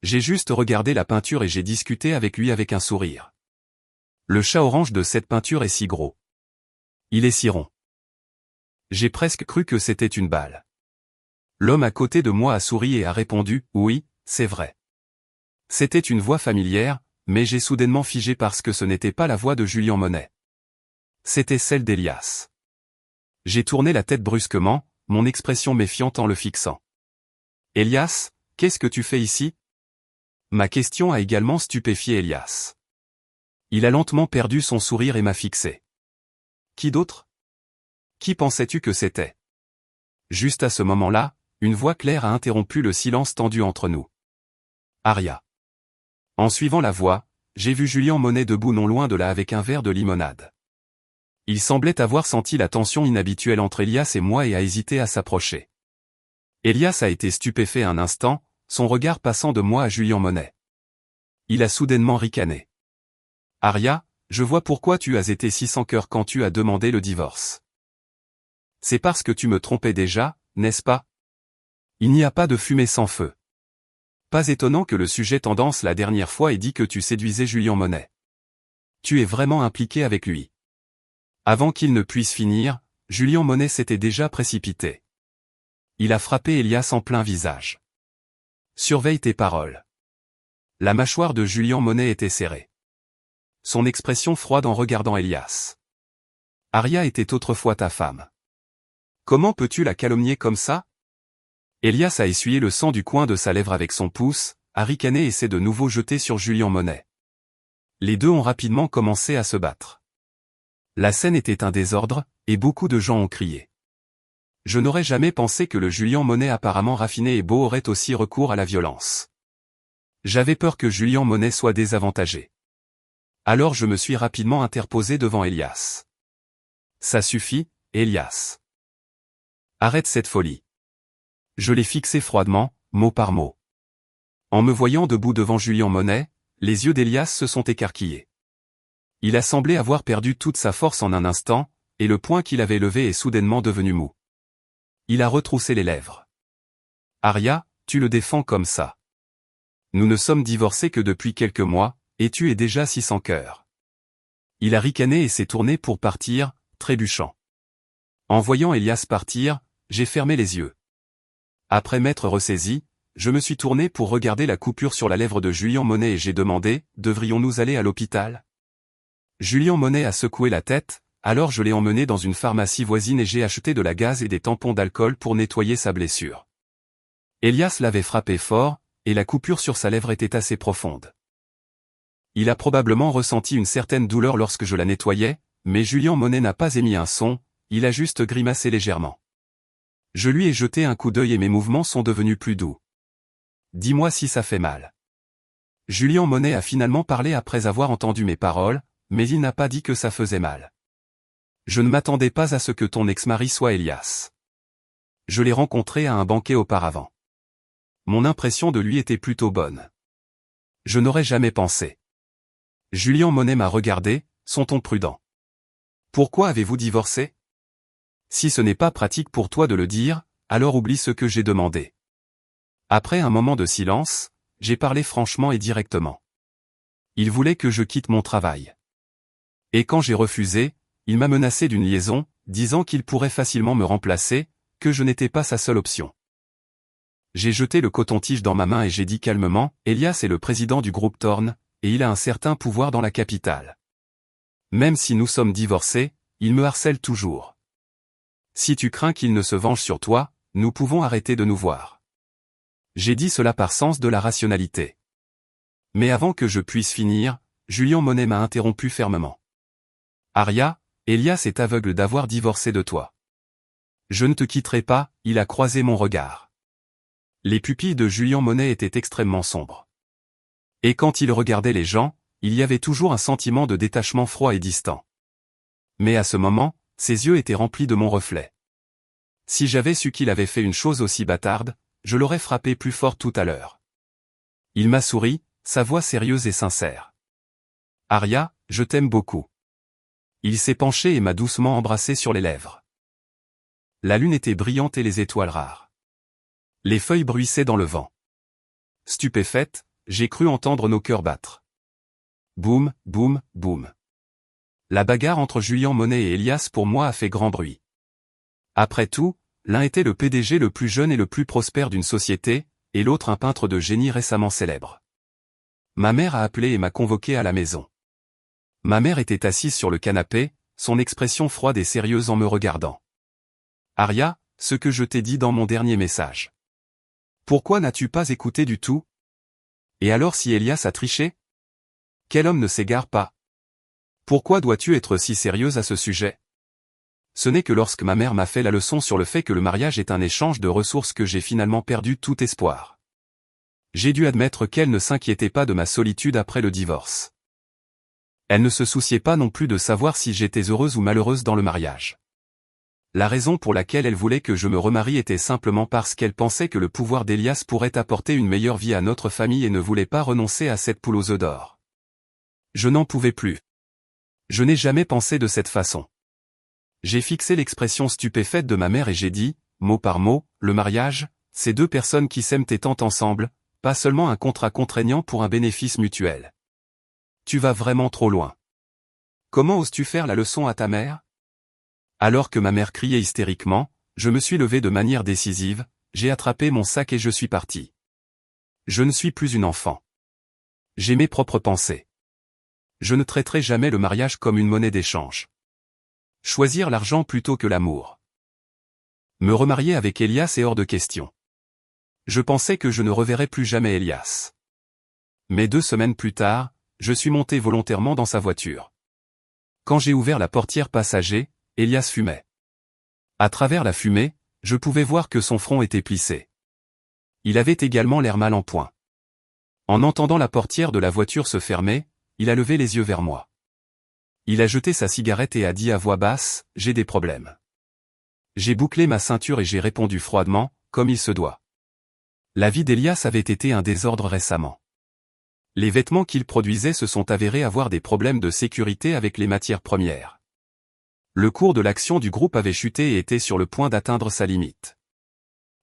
J'ai juste regardé la peinture et j'ai discuté avec lui avec un sourire. Le chat orange de cette peinture est si gros. Il est si rond. J'ai presque cru que c'était une balle. L'homme à côté de moi a souri et a répondu « Oui, c'est vrai ». C'était une voix familière, mais j'ai soudainement figé parce que ce n'était pas la voix de Julien Monet. C'était celle d'Elias. J'ai tourné la tête brusquement, mon expression méfiante en le fixant. « Elias, qu'est-ce que tu fais ici ?» Ma question a également stupéfié Elias. Il a lentement perdu son sourire et m'a fixé. Qui d'autre? Qui pensais-tu que c'était? Juste à ce moment-là, une voix claire a interrompu le silence tendu entre nous. Aria. En suivant la voix, j'ai vu Julien Monet debout non loin de là avec un verre de limonade. Il semblait avoir senti la tension inhabituelle entre Elias et moi et a hésité à s'approcher. Elias a été stupéfait un instant, son regard passant de moi à Julien Monet. Il a soudainement ricané. Aria, je vois pourquoi tu as été si sans cœur quand tu as demandé le divorce. C'est parce que tu me trompais déjà, n'est-ce pas? Il n'y a pas de fumée sans feu. Pas étonnant que le sujet tendance la dernière fois ait dit que tu séduisais Julien Monet. Tu es vraiment impliqué avec lui. Avant qu'il ne puisse finir, Julien Monet s'était déjà précipité. Il a frappé Elias en plein visage. Surveille tes paroles. La mâchoire de Julien Monet était serrée. Son expression froide en regardant Elias. Aria était autrefois ta femme. Comment peux-tu la calomnier comme ça? Elias a essuyé le sang du coin de sa lèvre avec son pouce, a ricané et s'est de nouveau jeté sur Julien Monet. Les deux ont rapidement commencé à se battre. La scène était un désordre, et beaucoup de gens ont crié. Je n'aurais jamais pensé que le Julien Monet apparemment raffiné et beau aurait aussi recours à la violence. J'avais peur que Julien Monet soit désavantagé. Alors je me suis rapidement interposé devant Elias. Ça suffit, Elias. Arrête cette folie. Je l'ai fixé froidement, mot par mot. En me voyant debout devant Julien Monet, les yeux d'Elias se sont écarquillés. Il a semblé avoir perdu toute sa force en un instant, et le poing qu'il avait levé est soudainement devenu mou. Il a retroussé les lèvres. Aria, tu le défends comme ça. Nous ne sommes divorcés que depuis quelques mois, et tu es déjà si sans cœur. Il a ricané et s'est tourné pour partir, trébuchant. En voyant Elias partir, j'ai fermé les yeux. Après m'être ressaisi, je me suis tourné pour regarder la coupure sur la lèvre de Julien Monet et j'ai demandé, devrions-nous aller à l'hôpital? Julien Monet a secoué la tête, alors je l'ai emmené dans une pharmacie voisine et j'ai acheté de la gaze et des tampons d'alcool pour nettoyer sa blessure. Elias l'avait frappé fort, et la coupure sur sa lèvre était assez profonde. Il a probablement ressenti une certaine douleur lorsque je la nettoyais, mais Julien Monet n'a pas émis un son, il a juste grimacé légèrement. Je lui ai jeté un coup d'œil et mes mouvements sont devenus plus doux. Dis-moi si ça fait mal. Julien Monet a finalement parlé après avoir entendu mes paroles, mais il n'a pas dit que ça faisait mal. Je ne m'attendais pas à ce que ton ex-mari soit Elias. Je l'ai rencontré à un banquet auparavant. Mon impression de lui était plutôt bonne. Je n'aurais jamais pensé. Julien Monet m'a regardé, son ton prudent. Pourquoi avez-vous divorcé? Si ce n'est pas pratique pour toi de le dire, alors oublie ce que j'ai demandé. Après un moment de silence, j'ai parlé franchement et directement. Il voulait que je quitte mon travail. Et quand j'ai refusé, il m'a menacé d'une liaison, disant qu'il pourrait facilement me remplacer, que je n'étais pas sa seule option. J'ai jeté le coton-tige dans ma main et j'ai dit calmement, Elias est le président du groupe Thorn, et il a un certain pouvoir dans la capitale. Même si nous sommes divorcés, il me harcèle toujours. Si tu crains qu'il ne se venge sur toi, nous pouvons arrêter de nous voir. J'ai dit cela par sens de la rationalité. Mais avant que je puisse finir, Julien Monet m'a interrompu fermement. Aria, Elias est aveugle d'avoir divorcé de toi. Je ne te quitterai pas, il a croisé mon regard. Les pupilles de Julien Monet étaient extrêmement sombres. Et quand il regardait les gens, il y avait toujours un sentiment de détachement froid et distant. Mais à ce moment, ses yeux étaient remplis de mon reflet. Si j'avais su qu'il avait fait une chose aussi bâtarde, je l'aurais frappé plus fort tout à l'heure. Il m'a souri, sa voix sérieuse et sincère. Aria, je t'aime beaucoup. Il s'est penché et m'a doucement embrassé sur les lèvres. La lune était brillante et les étoiles rares. Les feuilles bruissaient dans le vent. Stupéfaite, j'ai cru entendre nos cœurs battre. Boum, boum, boum. La bagarre entre Julien Monet et Elias pour moi a fait grand bruit. Après tout, l'un était le PDG le plus jeune et le plus prospère d'une société, et l'autre un peintre de génie récemment célèbre. Ma mère a appelé et m'a convoqué à la maison. Ma mère était assise sur le canapé, son expression froide et sérieuse en me regardant. Aria, ce que je t'ai dit dans mon dernier message. Pourquoi n'as-tu pas écouté du tout? Et alors si Elias a triché? Quel homme ne s'égare pas? Pourquoi dois-tu être si sérieuse à ce sujet? Ce n'est que lorsque ma mère m'a fait la leçon sur le fait que le mariage est un échange de ressources que j'ai finalement perdu tout espoir. J'ai dû admettre qu'elle ne s'inquiétait pas de ma solitude après le divorce. Elle ne se souciait pas non plus de savoir si j'étais heureuse ou malheureuse dans le mariage. La raison pour laquelle elle voulait que je me remarie était simplement parce qu'elle pensait que le pouvoir d'Elias pourrait apporter une meilleure vie à notre famille et ne voulait pas renoncer à cette poule aux œufs d'or. Je n'en pouvais plus. Je n'ai jamais pensé de cette façon. J'ai fixé l'expression stupéfaite de ma mère et j'ai dit, mot par mot, le mariage, c'est deux personnes qui s'aiment et tentent ensemble, pas seulement un contrat contraignant pour un bénéfice mutuel. Tu vas vraiment trop loin. Comment oses-tu faire la leçon à ta mère? Alors que ma mère criait hystériquement, je me suis levé de manière décisive, j'ai attrapé mon sac et je suis parti. Je ne suis plus une enfant. J'ai mes propres pensées. Je ne traiterai jamais le mariage comme une monnaie d'échange. Choisir l'argent plutôt que l'amour. Me remarier avec Elias est hors de question. Je pensais que je ne reverrais plus jamais Elias. Mais 2 semaines plus tard, je suis monté volontairement dans sa voiture. Quand j'ai ouvert la portière passager, Elias fumait. À travers la fumée, je pouvais voir que son front était plissé. Il avait également l'air mal en point. En entendant la portière de la voiture se fermer, il a levé les yeux vers moi. Il a jeté sa cigarette et a dit à voix basse, « J'ai des problèmes. » J'ai bouclé ma ceinture et j'ai répondu froidement, comme il se doit. La vie d'Elias avait été un désordre récemment. Les vêtements qu'il produisait se sont avérés avoir des problèmes de sécurité avec les matières premières. Le cours de l'action du groupe avait chuté et était sur le point d'atteindre sa limite.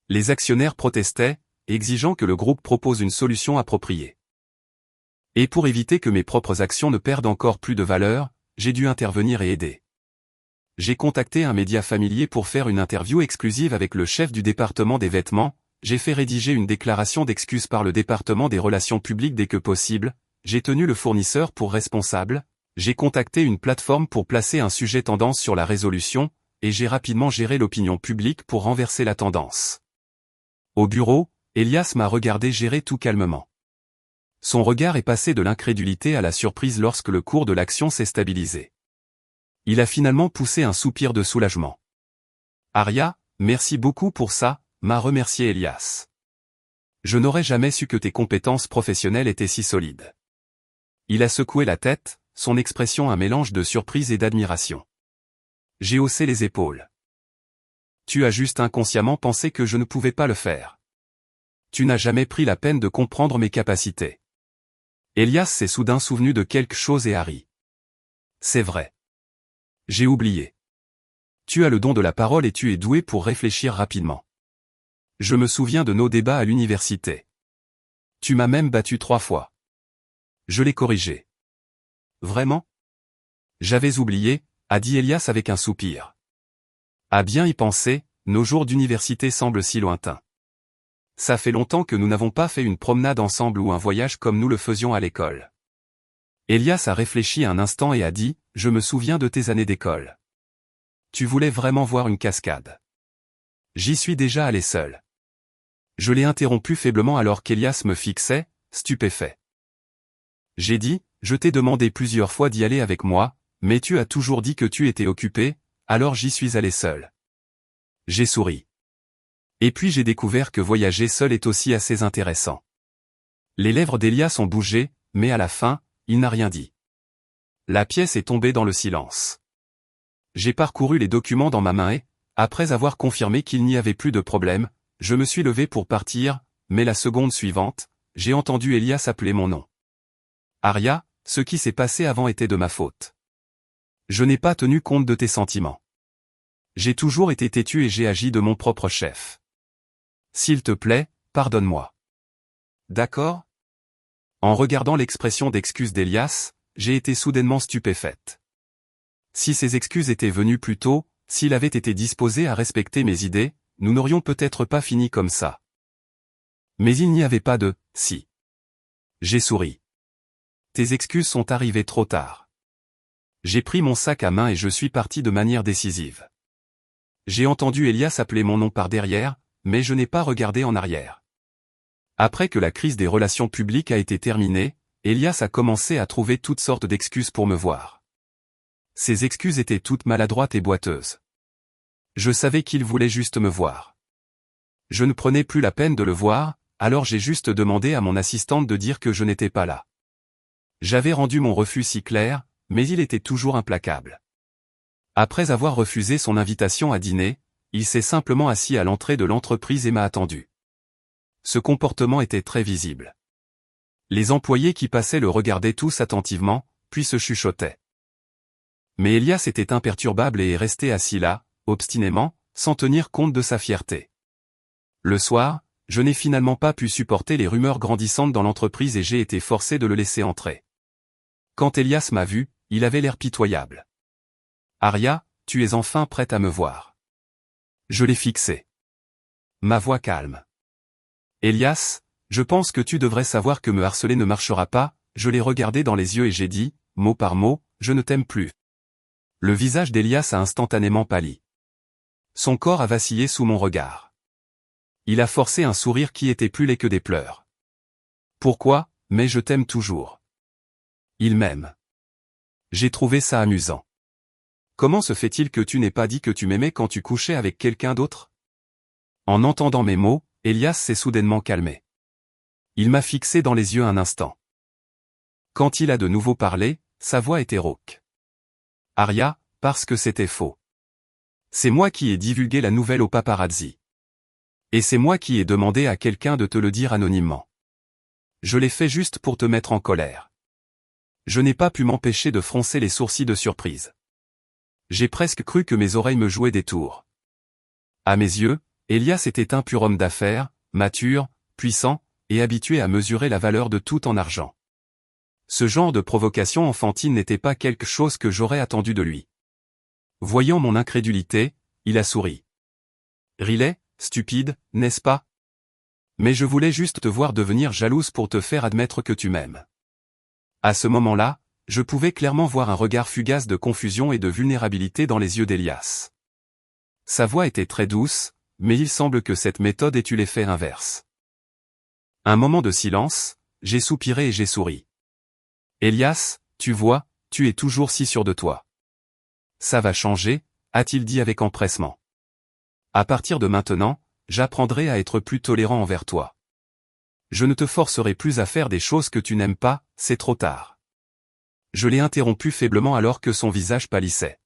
Les actionnaires protestaient, exigeant que le groupe propose une solution appropriée. Et pour éviter que mes propres actions ne perdent encore plus de valeur, j'ai dû intervenir et aider. J'ai contacté un média familier pour faire une interview exclusive avec le chef du département des vêtements, j'ai fait rédiger une déclaration d'excuses par le département des relations publiques dès que possible, j'ai tenu le fournisseur pour responsable, j'ai contacté une plateforme pour placer un sujet tendance sur la résolution, et j'ai rapidement géré l'opinion publique pour renverser la tendance. Au bureau, Elias m'a regardé gérer tout calmement. Son regard est passé de l'incrédulité à la surprise lorsque le cours de l'action s'est stabilisé. Il a finalement poussé un soupir de soulagement. « Aria, merci beaucoup pour ça », m'a remercié Elias. « Je n'aurais jamais su que tes compétences professionnelles étaient si solides. » Il a secoué la tête, son expression un mélange de surprise et d'admiration. J'ai haussé les épaules. « Tu as juste inconsciemment pensé que je ne pouvais pas le faire. Tu n'as jamais pris la peine de comprendre mes capacités. » Elias s'est soudain souvenu de quelque chose et a ri. « C'est vrai. J'ai oublié. Tu as le don de la parole et tu es doué pour réfléchir rapidement. Je me souviens de nos débats à l'université. Tu m'as même battu 3 fois. Je l'ai corrigé. » Vraiment? J'avais oublié, a dit Elias avec un soupir. À bien y penser, nos jours d'université semblent si lointains. Ça fait longtemps que nous n'avons pas fait une promenade ensemble ou un voyage comme nous le faisions à l'école. Elias a réfléchi un instant et a dit, « Je me souviens de tes années d'école. Tu voulais vraiment voir une cascade. J'y suis déjà allé seul. » Je l'ai interrompu faiblement alors qu'Elias me fixait, stupéfait. J'ai dit, « Je t'ai demandé plusieurs fois d'y aller avec moi, mais tu as toujours dit que tu étais occupé, alors j'y suis allé seul. » J'ai souri. Et puis j'ai découvert que voyager seul est aussi assez intéressant. Les lèvres d'Elias ont bougé, mais à la fin, il n'a rien dit. La pièce est tombée dans le silence. J'ai parcouru les documents dans ma main et, après avoir confirmé qu'il n'y avait plus de problème, je me suis levé pour partir, mais la seconde suivante, j'ai entendu Elias appeler mon nom. « Aria, ce qui s'est passé avant était de ma faute. Je n'ai pas tenu compte de tes sentiments. J'ai toujours été têtu et j'ai agi de mon propre chef. S'il te plaît, pardonne-moi. » D'accord? En regardant l'expression d'excuse d'Elias, j'ai été soudainement stupéfaite. Si ces excuses étaient venues plus tôt, s'il avait été disposé à respecter mes idées, nous n'aurions peut-être pas fini comme ça. Mais il n'y avait pas de « si ». J'ai souri. Tes excuses sont arrivées trop tard. J'ai pris mon sac à main et je suis parti de manière décisive. J'ai entendu Elias appeler mon nom par derrière, mais je n'ai pas regardé en arrière. Après que la crise des relations publiques a été terminée, Elias a commencé à trouver toutes sortes d'excuses pour me voir. Ces excuses étaient toutes maladroites et boiteuses. Je savais qu'il voulait juste me voir. Je ne prenais plus la peine de le voir, alors j'ai juste demandé à mon assistante de dire que je n'étais pas là. J'avais rendu mon refus si clair, mais il était toujours implacable. Après avoir refusé son invitation à dîner, il s'est simplement assis à l'entrée de l'entreprise et m'a attendu. Ce comportement était très visible. Les employés qui passaient le regardaient tous attentivement, puis se chuchotaient. Mais Elias était imperturbable et est resté assis là, obstinément, sans tenir compte de sa fierté. Le soir, je n'ai finalement pas pu supporter les rumeurs grandissantes dans l'entreprise et j'ai été forcé de le laisser entrer. Quand Elias m'a vu, il avait l'air pitoyable. « Aria, tu es enfin prête à me voir. » Je l'ai fixé. Ma voix calme. « Elias, je pense que tu devrais savoir que me harceler ne marchera pas. » Je l'ai regardé dans les yeux et j'ai dit, mot par mot, « Je ne t'aime plus. » Le visage d'Elias a instantanément pâli. Son corps a vacillé sous mon regard. Il a forcé un sourire qui était plus laid que des pleurs. « Pourquoi, mais je t'aime toujours. » Il m'aime. J'ai trouvé ça amusant. Comment se fait-il que tu n'aies pas dit que tu m'aimais quand tu couchais avec quelqu'un d'autre? En entendant mes mots, Elias s'est soudainement calmé. Il m'a fixé dans les yeux un instant. Quand il a de nouveau parlé, sa voix était rauque. Aria, parce que c'était faux. C'est moi qui ai divulgué la nouvelle au paparazzi. Et c'est moi qui ai demandé à quelqu'un de te le dire anonymement. Je l'ai fait juste pour te mettre en colère. Je n'ai pas pu m'empêcher de froncer les sourcils de surprise. J'ai presque cru que mes oreilles me jouaient des tours. À mes yeux, Elias était un pur homme d'affaires, mature, puissant, et habitué à mesurer la valeur de tout en argent. Ce genre de provocation enfantine n'était pas quelque chose que j'aurais attendu de lui. Voyant mon incrédulité, il a souri. Riley, stupide, n'est-ce pas? Mais je voulais juste te voir devenir jalouse pour te faire admettre que tu m'aimes. À ce moment-là, je pouvais clairement voir un regard fugace de confusion et de vulnérabilité dans les yeux d'Elias. Sa voix était très douce, mais il semble que cette méthode ait eu l'effet inverse. Un moment de silence, j'ai soupiré et j'ai souri. Elias, tu vois, tu es toujours si sûr de toi. Ça va changer, a-t-il dit avec empressement. À partir de maintenant, j'apprendrai à être plus tolérant envers toi. Je ne te forcerai plus à faire des choses que tu n'aimes pas, c'est trop tard. Je l'ai interrompu faiblement alors que son visage pâlissait.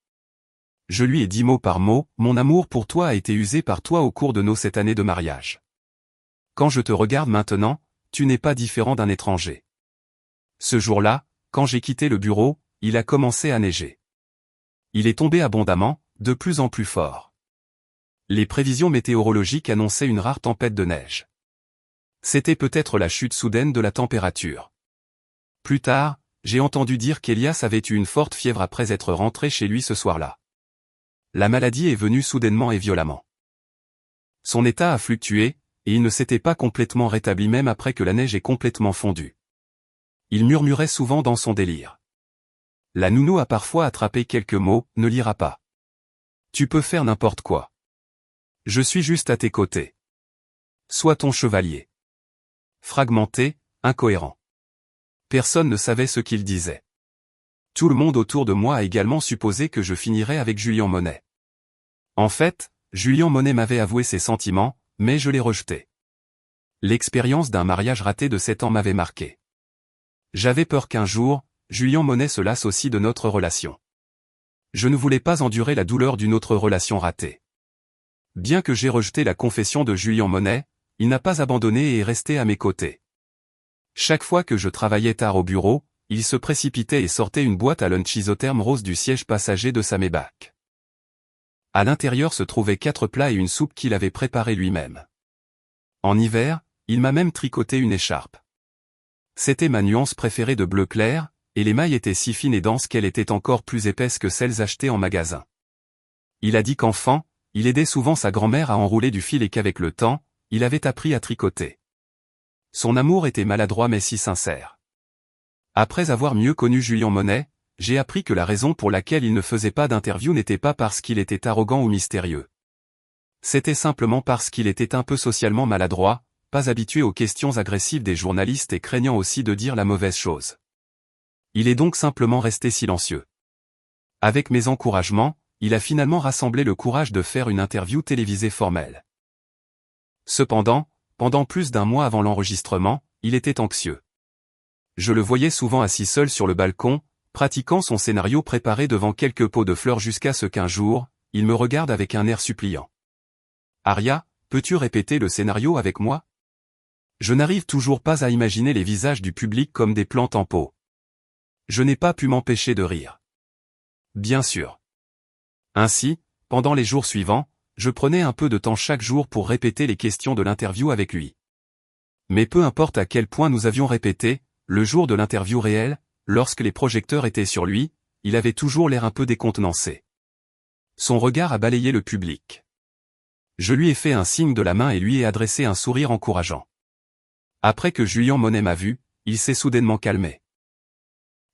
Je lui ai dit mot par mot, mon amour pour toi a été usé par toi au cours de nos 7 années de mariage. Quand je te regarde maintenant, tu n'es pas différent d'un étranger. Ce jour-là, quand j'ai quitté le bureau, il a commencé à neiger. Il est tombé abondamment, de plus en plus fort. Les prévisions météorologiques annonçaient une rare tempête de neige. C'était peut-être la chute soudaine de la température. Plus tard, j'ai entendu dire qu'Elias avait eu une forte fièvre après être rentré chez lui ce soir-là. La maladie est venue soudainement et violemment. Son état a fluctué, et il ne s'était pas complètement rétabli même après que la neige ait complètement fondu. Il murmurait souvent dans son délire. La nounou a parfois attrapé quelques mots, ne lira pas. Tu peux faire n'importe quoi. Je suis juste à tes côtés. Sois ton chevalier. Fragmenté, incohérent. Personne ne savait ce qu'il disait. Tout le monde autour de moi a également supposé que je finirais avec Julian Monet. En fait, Julian Monet m'avait avoué ses sentiments, mais je les rejetais. L'expérience d'un mariage raté de 7 ans m'avait marqué. J'avais peur qu'un jour, Julian Monet se lasse aussi de notre relation. Je ne voulais pas endurer la douleur d'une autre relation ratée. Bien que j'ai rejeté la confession de Julian Monet, il n'a pas abandonné et est resté à mes côtés. Chaque fois que je travaillais tard au bureau, il se précipitait et sortait une boîte à lunch isotherme rose du siège passager de sa Maybach. À l'intérieur se trouvaient 4 plats et une soupe qu'il avait préparée lui-même. En hiver, il m'a même tricoté une écharpe. C'était ma nuance préférée de bleu clair, et les mailles étaient si fines et denses qu'elles étaient encore plus épaisses que celles achetées en magasin. Il a dit qu'enfant, il aidait souvent sa grand-mère à enrouler du fil et qu'avec le temps, il avait appris à tricoter. Son amour était maladroit mais si sincère. Après avoir mieux connu Julian Monet, j'ai appris que la raison pour laquelle il ne faisait pas d'interview n'était pas parce qu'il était arrogant ou mystérieux. C'était simplement parce qu'il était un peu socialement maladroit, pas habitué aux questions agressives des journalistes et craignant aussi de dire la mauvaise chose. Il est donc simplement resté silencieux. Avec mes encouragements, il a finalement rassemblé le courage de faire une interview télévisée formelle. Cependant, pendant plus d'un mois avant l'enregistrement, il était anxieux. Je le voyais souvent assis seul sur le balcon, pratiquant son scénario préparé devant quelques pots de fleurs jusqu'à ce qu'un jour, il me regarde avec un air suppliant. « Aria, peux-tu répéter le scénario avec moi ? Je n'arrive toujours pas à imaginer les visages du public comme des plantes en pot. » Je n'ai pas pu m'empêcher de rire. Bien sûr. Ainsi, pendant les jours suivants, je prenais un peu de temps chaque jour pour répéter les questions de l'interview avec lui. Mais peu importe à quel point nous avions répété, le jour de l'interview réelle, lorsque les projecteurs étaient sur lui, il avait toujours l'air un peu décontenancé. Son regard a balayé le public. Je lui ai fait un signe de la main et lui ai adressé un sourire encourageant. Après que Julien Monet m'a vu, il s'est soudainement calmé.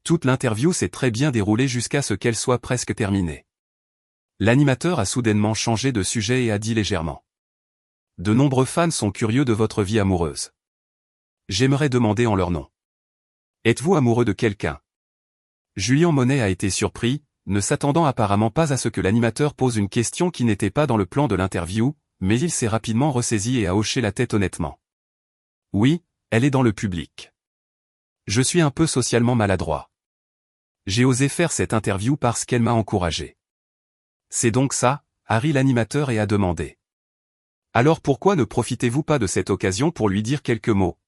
Toute l'interview s'est très bien déroulée jusqu'à ce qu'elle soit presque terminée. L'animateur a soudainement changé de sujet et a dit légèrement. « De nombreux fans sont curieux de votre vie amoureuse. J'aimerais demander en leur nom. Êtes-vous amoureux de quelqu'un ?» Julien Monet a été surpris, ne s'attendant apparemment pas à ce que l'animateur pose une question qui n'était pas dans le plan de l'interview, mais il s'est rapidement ressaisi et a hoché la tête honnêtement. « Oui, elle est dans le public. Je suis un peu socialement maladroit. J'ai osé faire cette interview parce qu'elle m'a encouragé. » C'est donc ça, Harry l'animateur et a demandé. « Alors pourquoi ne profitez-vous pas de cette occasion pour lui dire quelques mots ?»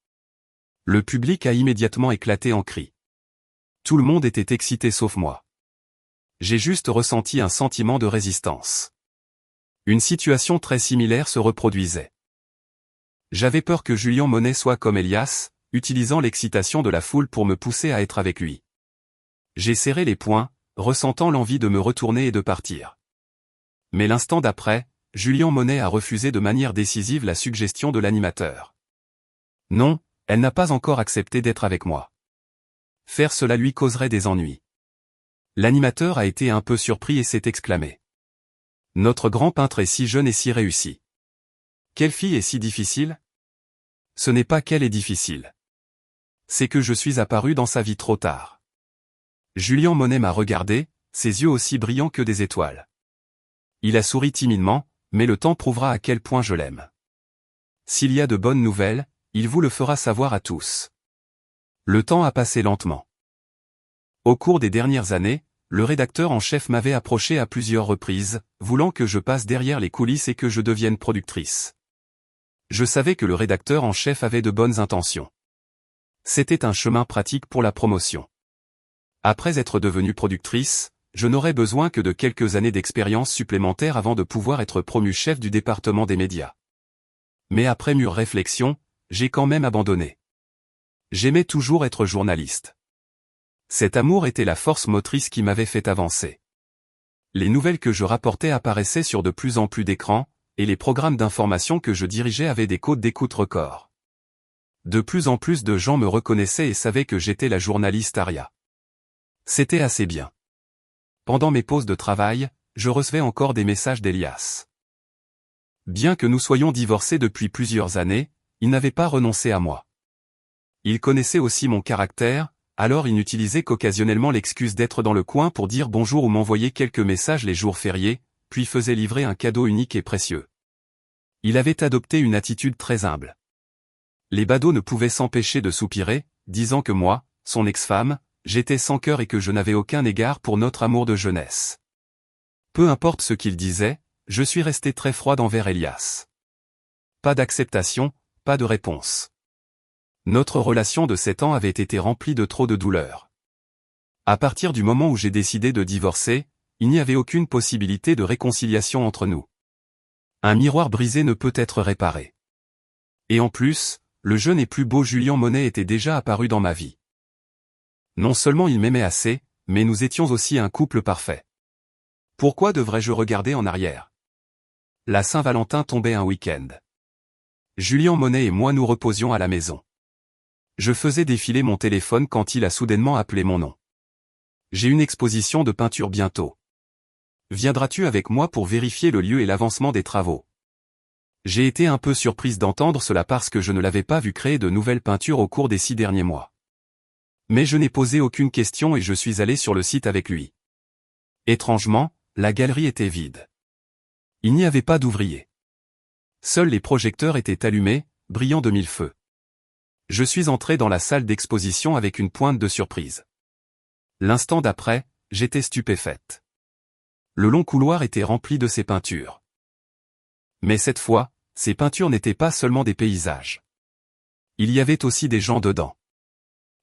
Le public a immédiatement éclaté en cris. Tout le monde était excité sauf moi. J'ai juste ressenti un sentiment de résistance. Une situation très similaire se reproduisait. J'avais peur que Julien Monet soit comme Elias, utilisant l'excitation de la foule pour me pousser à être avec lui. J'ai serré les poings, ressentant l'envie de me retourner et de partir. Mais l'instant d'après, Julien Monet a refusé de manière décisive la suggestion de l'animateur. Non, elle n'a pas encore accepté d'être avec moi. Faire cela lui causerait des ennuis. L'animateur a été un peu surpris et s'est exclamé. Notre grand peintre est si jeune et si réussi. Quelle fille est si difficile ? Ce n'est pas qu'elle est difficile. C'est que je suis apparu dans sa vie trop tard. Julien Monet m'a regardé, ses yeux aussi brillants que des étoiles. Il a souri timidement, mais le temps prouvera à quel point je l'aime. S'il y a de bonnes nouvelles, il vous le fera savoir à tous. Le temps a passé lentement. Au cours des dernières années, le rédacteur en chef m'avait approché à plusieurs reprises, voulant que je passe derrière les coulisses et que je devienne productrice. Je savais que le rédacteur en chef avait de bonnes intentions. C'était un chemin pratique pour la promotion. Après être devenue productrice, je n'aurais besoin que de quelques années d'expérience supplémentaire avant de pouvoir être promu chef du département des médias. Mais après mûre réflexion, j'ai quand même abandonné. J'aimais toujours être journaliste. Cet amour était la force motrice qui m'avait fait avancer. Les nouvelles que je rapportais apparaissaient sur de plus en plus d'écrans, et les programmes d'information que je dirigeais avaient des codes d'écoute records. De plus en plus de gens me reconnaissaient et savaient que j'étais la journaliste Aria. C'était assez bien. Pendant mes pauses de travail, je recevais encore des messages d'Elias. Bien que nous soyons divorcés depuis plusieurs années, il n'avait pas renoncé à moi. Il connaissait aussi mon caractère, alors il n'utilisait qu'occasionnellement l'excuse d'être dans le coin pour dire bonjour ou m'envoyer quelques messages les jours fériés, puis faisait livrer un cadeau unique et précieux. Il avait adopté une attitude très humble. Les badauds ne pouvaient s'empêcher de soupirer, disant que moi, son ex-femme, j'étais sans cœur et que je n'avais aucun égard pour notre amour de jeunesse. Peu importe ce qu'il disait, je suis resté très froide envers Elias. Pas d'acceptation, pas de réponse. Notre relation de 7 ans avait été remplie de trop de douleurs. À partir du moment où j'ai décidé de divorcer, il n'y avait aucune possibilité de réconciliation entre nous. Un miroir brisé ne peut être réparé. Et en plus, le jeune et plus beau Julien Monet était déjà apparu dans ma vie. Non seulement il m'aimait assez, mais nous étions aussi un couple parfait. Pourquoi devrais-je regarder en arrière ? La Saint-Valentin tombait un week-end. Julien Monet et moi nous reposions à la maison. Je faisais défiler mon téléphone quand il a soudainement appelé mon nom. J'ai une exposition de peinture bientôt. Viendras-tu avec moi pour vérifier le lieu et l'avancement des travaux ? J'ai été un peu surprise d'entendre cela parce que je ne l'avais pas vu créer de nouvelles peintures au cours des 6 derniers mois. Mais je n'ai posé aucune question et je suis allé sur le site avec lui. Étrangement, la galerie était vide. Il n'y avait pas d'ouvriers. Seuls les projecteurs étaient allumés, brillant de mille feux. Je suis entré dans la salle d'exposition avec une pointe de surprise. L'instant d'après, j'étais stupéfaite. Le long couloir était rempli de ces peintures. Mais cette fois, ces peintures n'étaient pas seulement des paysages. Il y avait aussi des gens dedans.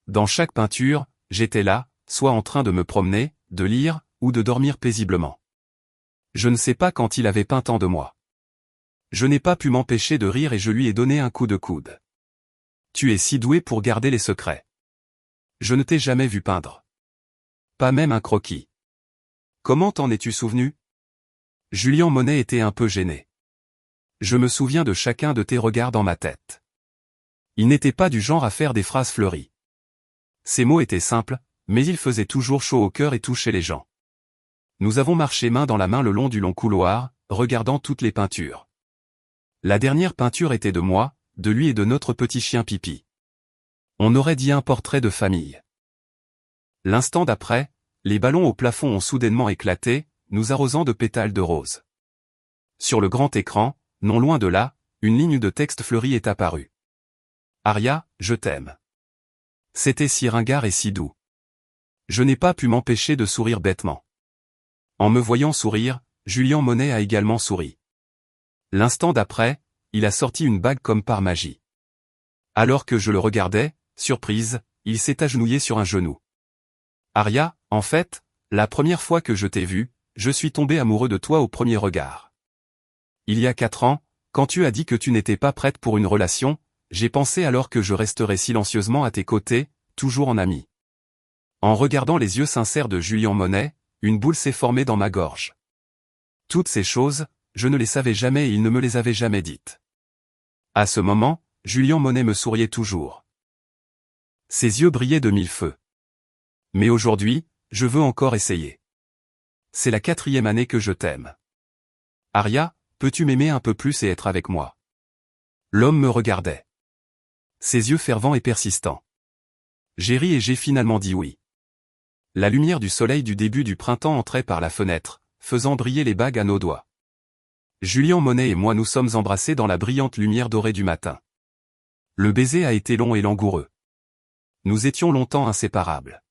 Dans chaque peinture, j'étais là, soit en train de me promener, de lire, ou de dormir paisiblement. Je ne sais pas quand il avait peint tant de moi. Je n'ai pas pu m'empêcher de rire et je lui ai donné un coup de coude. Tu es si doué pour garder les secrets. Je ne t'ai jamais vu peindre. Pas même un croquis. Comment t'en es-tu souvenu? Julian Monet était un peu gêné. Je me souviens de chacun de tes regards dans ma tête. Il n'était pas du genre à faire des phrases fleuries. Ses mots étaient simples, mais il faisait toujours chaud au cœur et touchait les gens. Nous avons marché main dans la main le long du long couloir, regardant toutes les peintures. La dernière peinture était de moi, de lui et de notre petit chien Pipi. On aurait dit un portrait de famille. L'instant d'après, les ballons au plafond ont soudainement éclaté, nous arrosant de pétales de rose. Sur le grand écran, non loin de là, une ligne de texte fleurie est apparue. Aria, je t'aime. C'était si ringard et si doux. Je n'ai pas pu m'empêcher de sourire bêtement. En me voyant sourire, Julian Monet a également souri. L'instant d'après, il a sorti une bague comme par magie. Alors que je le regardais, surprise, il s'est agenouillé sur un genou. Aria, en fait, la première fois que je t'ai vu, je suis tombé amoureux de toi au premier regard. Il y a 4 ans, quand tu as dit que tu n'étais pas prête pour une relation, j'ai pensé alors que je resterais silencieusement à tes côtés, toujours en ami. En regardant les yeux sincères de Julian Monet, une boule s'est formée dans ma gorge. Toutes ces choses, je ne les savais jamais et il ne me les avait jamais dites. À ce moment, Julian Monet me souriait toujours. Ses yeux brillaient de mille feux. Mais aujourd'hui, je veux encore essayer. C'est la 4e année que je t'aime. Aria, peux-tu m'aimer un peu plus et être avec moi? L'homme me regardait. Ses yeux fervents et persistants. J'ai ri et j'ai finalement dit oui. La lumière du soleil du début du printemps entrait par la fenêtre, faisant briller les bagues à nos doigts. Julian Monet et moi nous sommes embrassés dans la brillante lumière dorée du matin. Le baiser a été long et langoureux. Nous étions longtemps inséparables.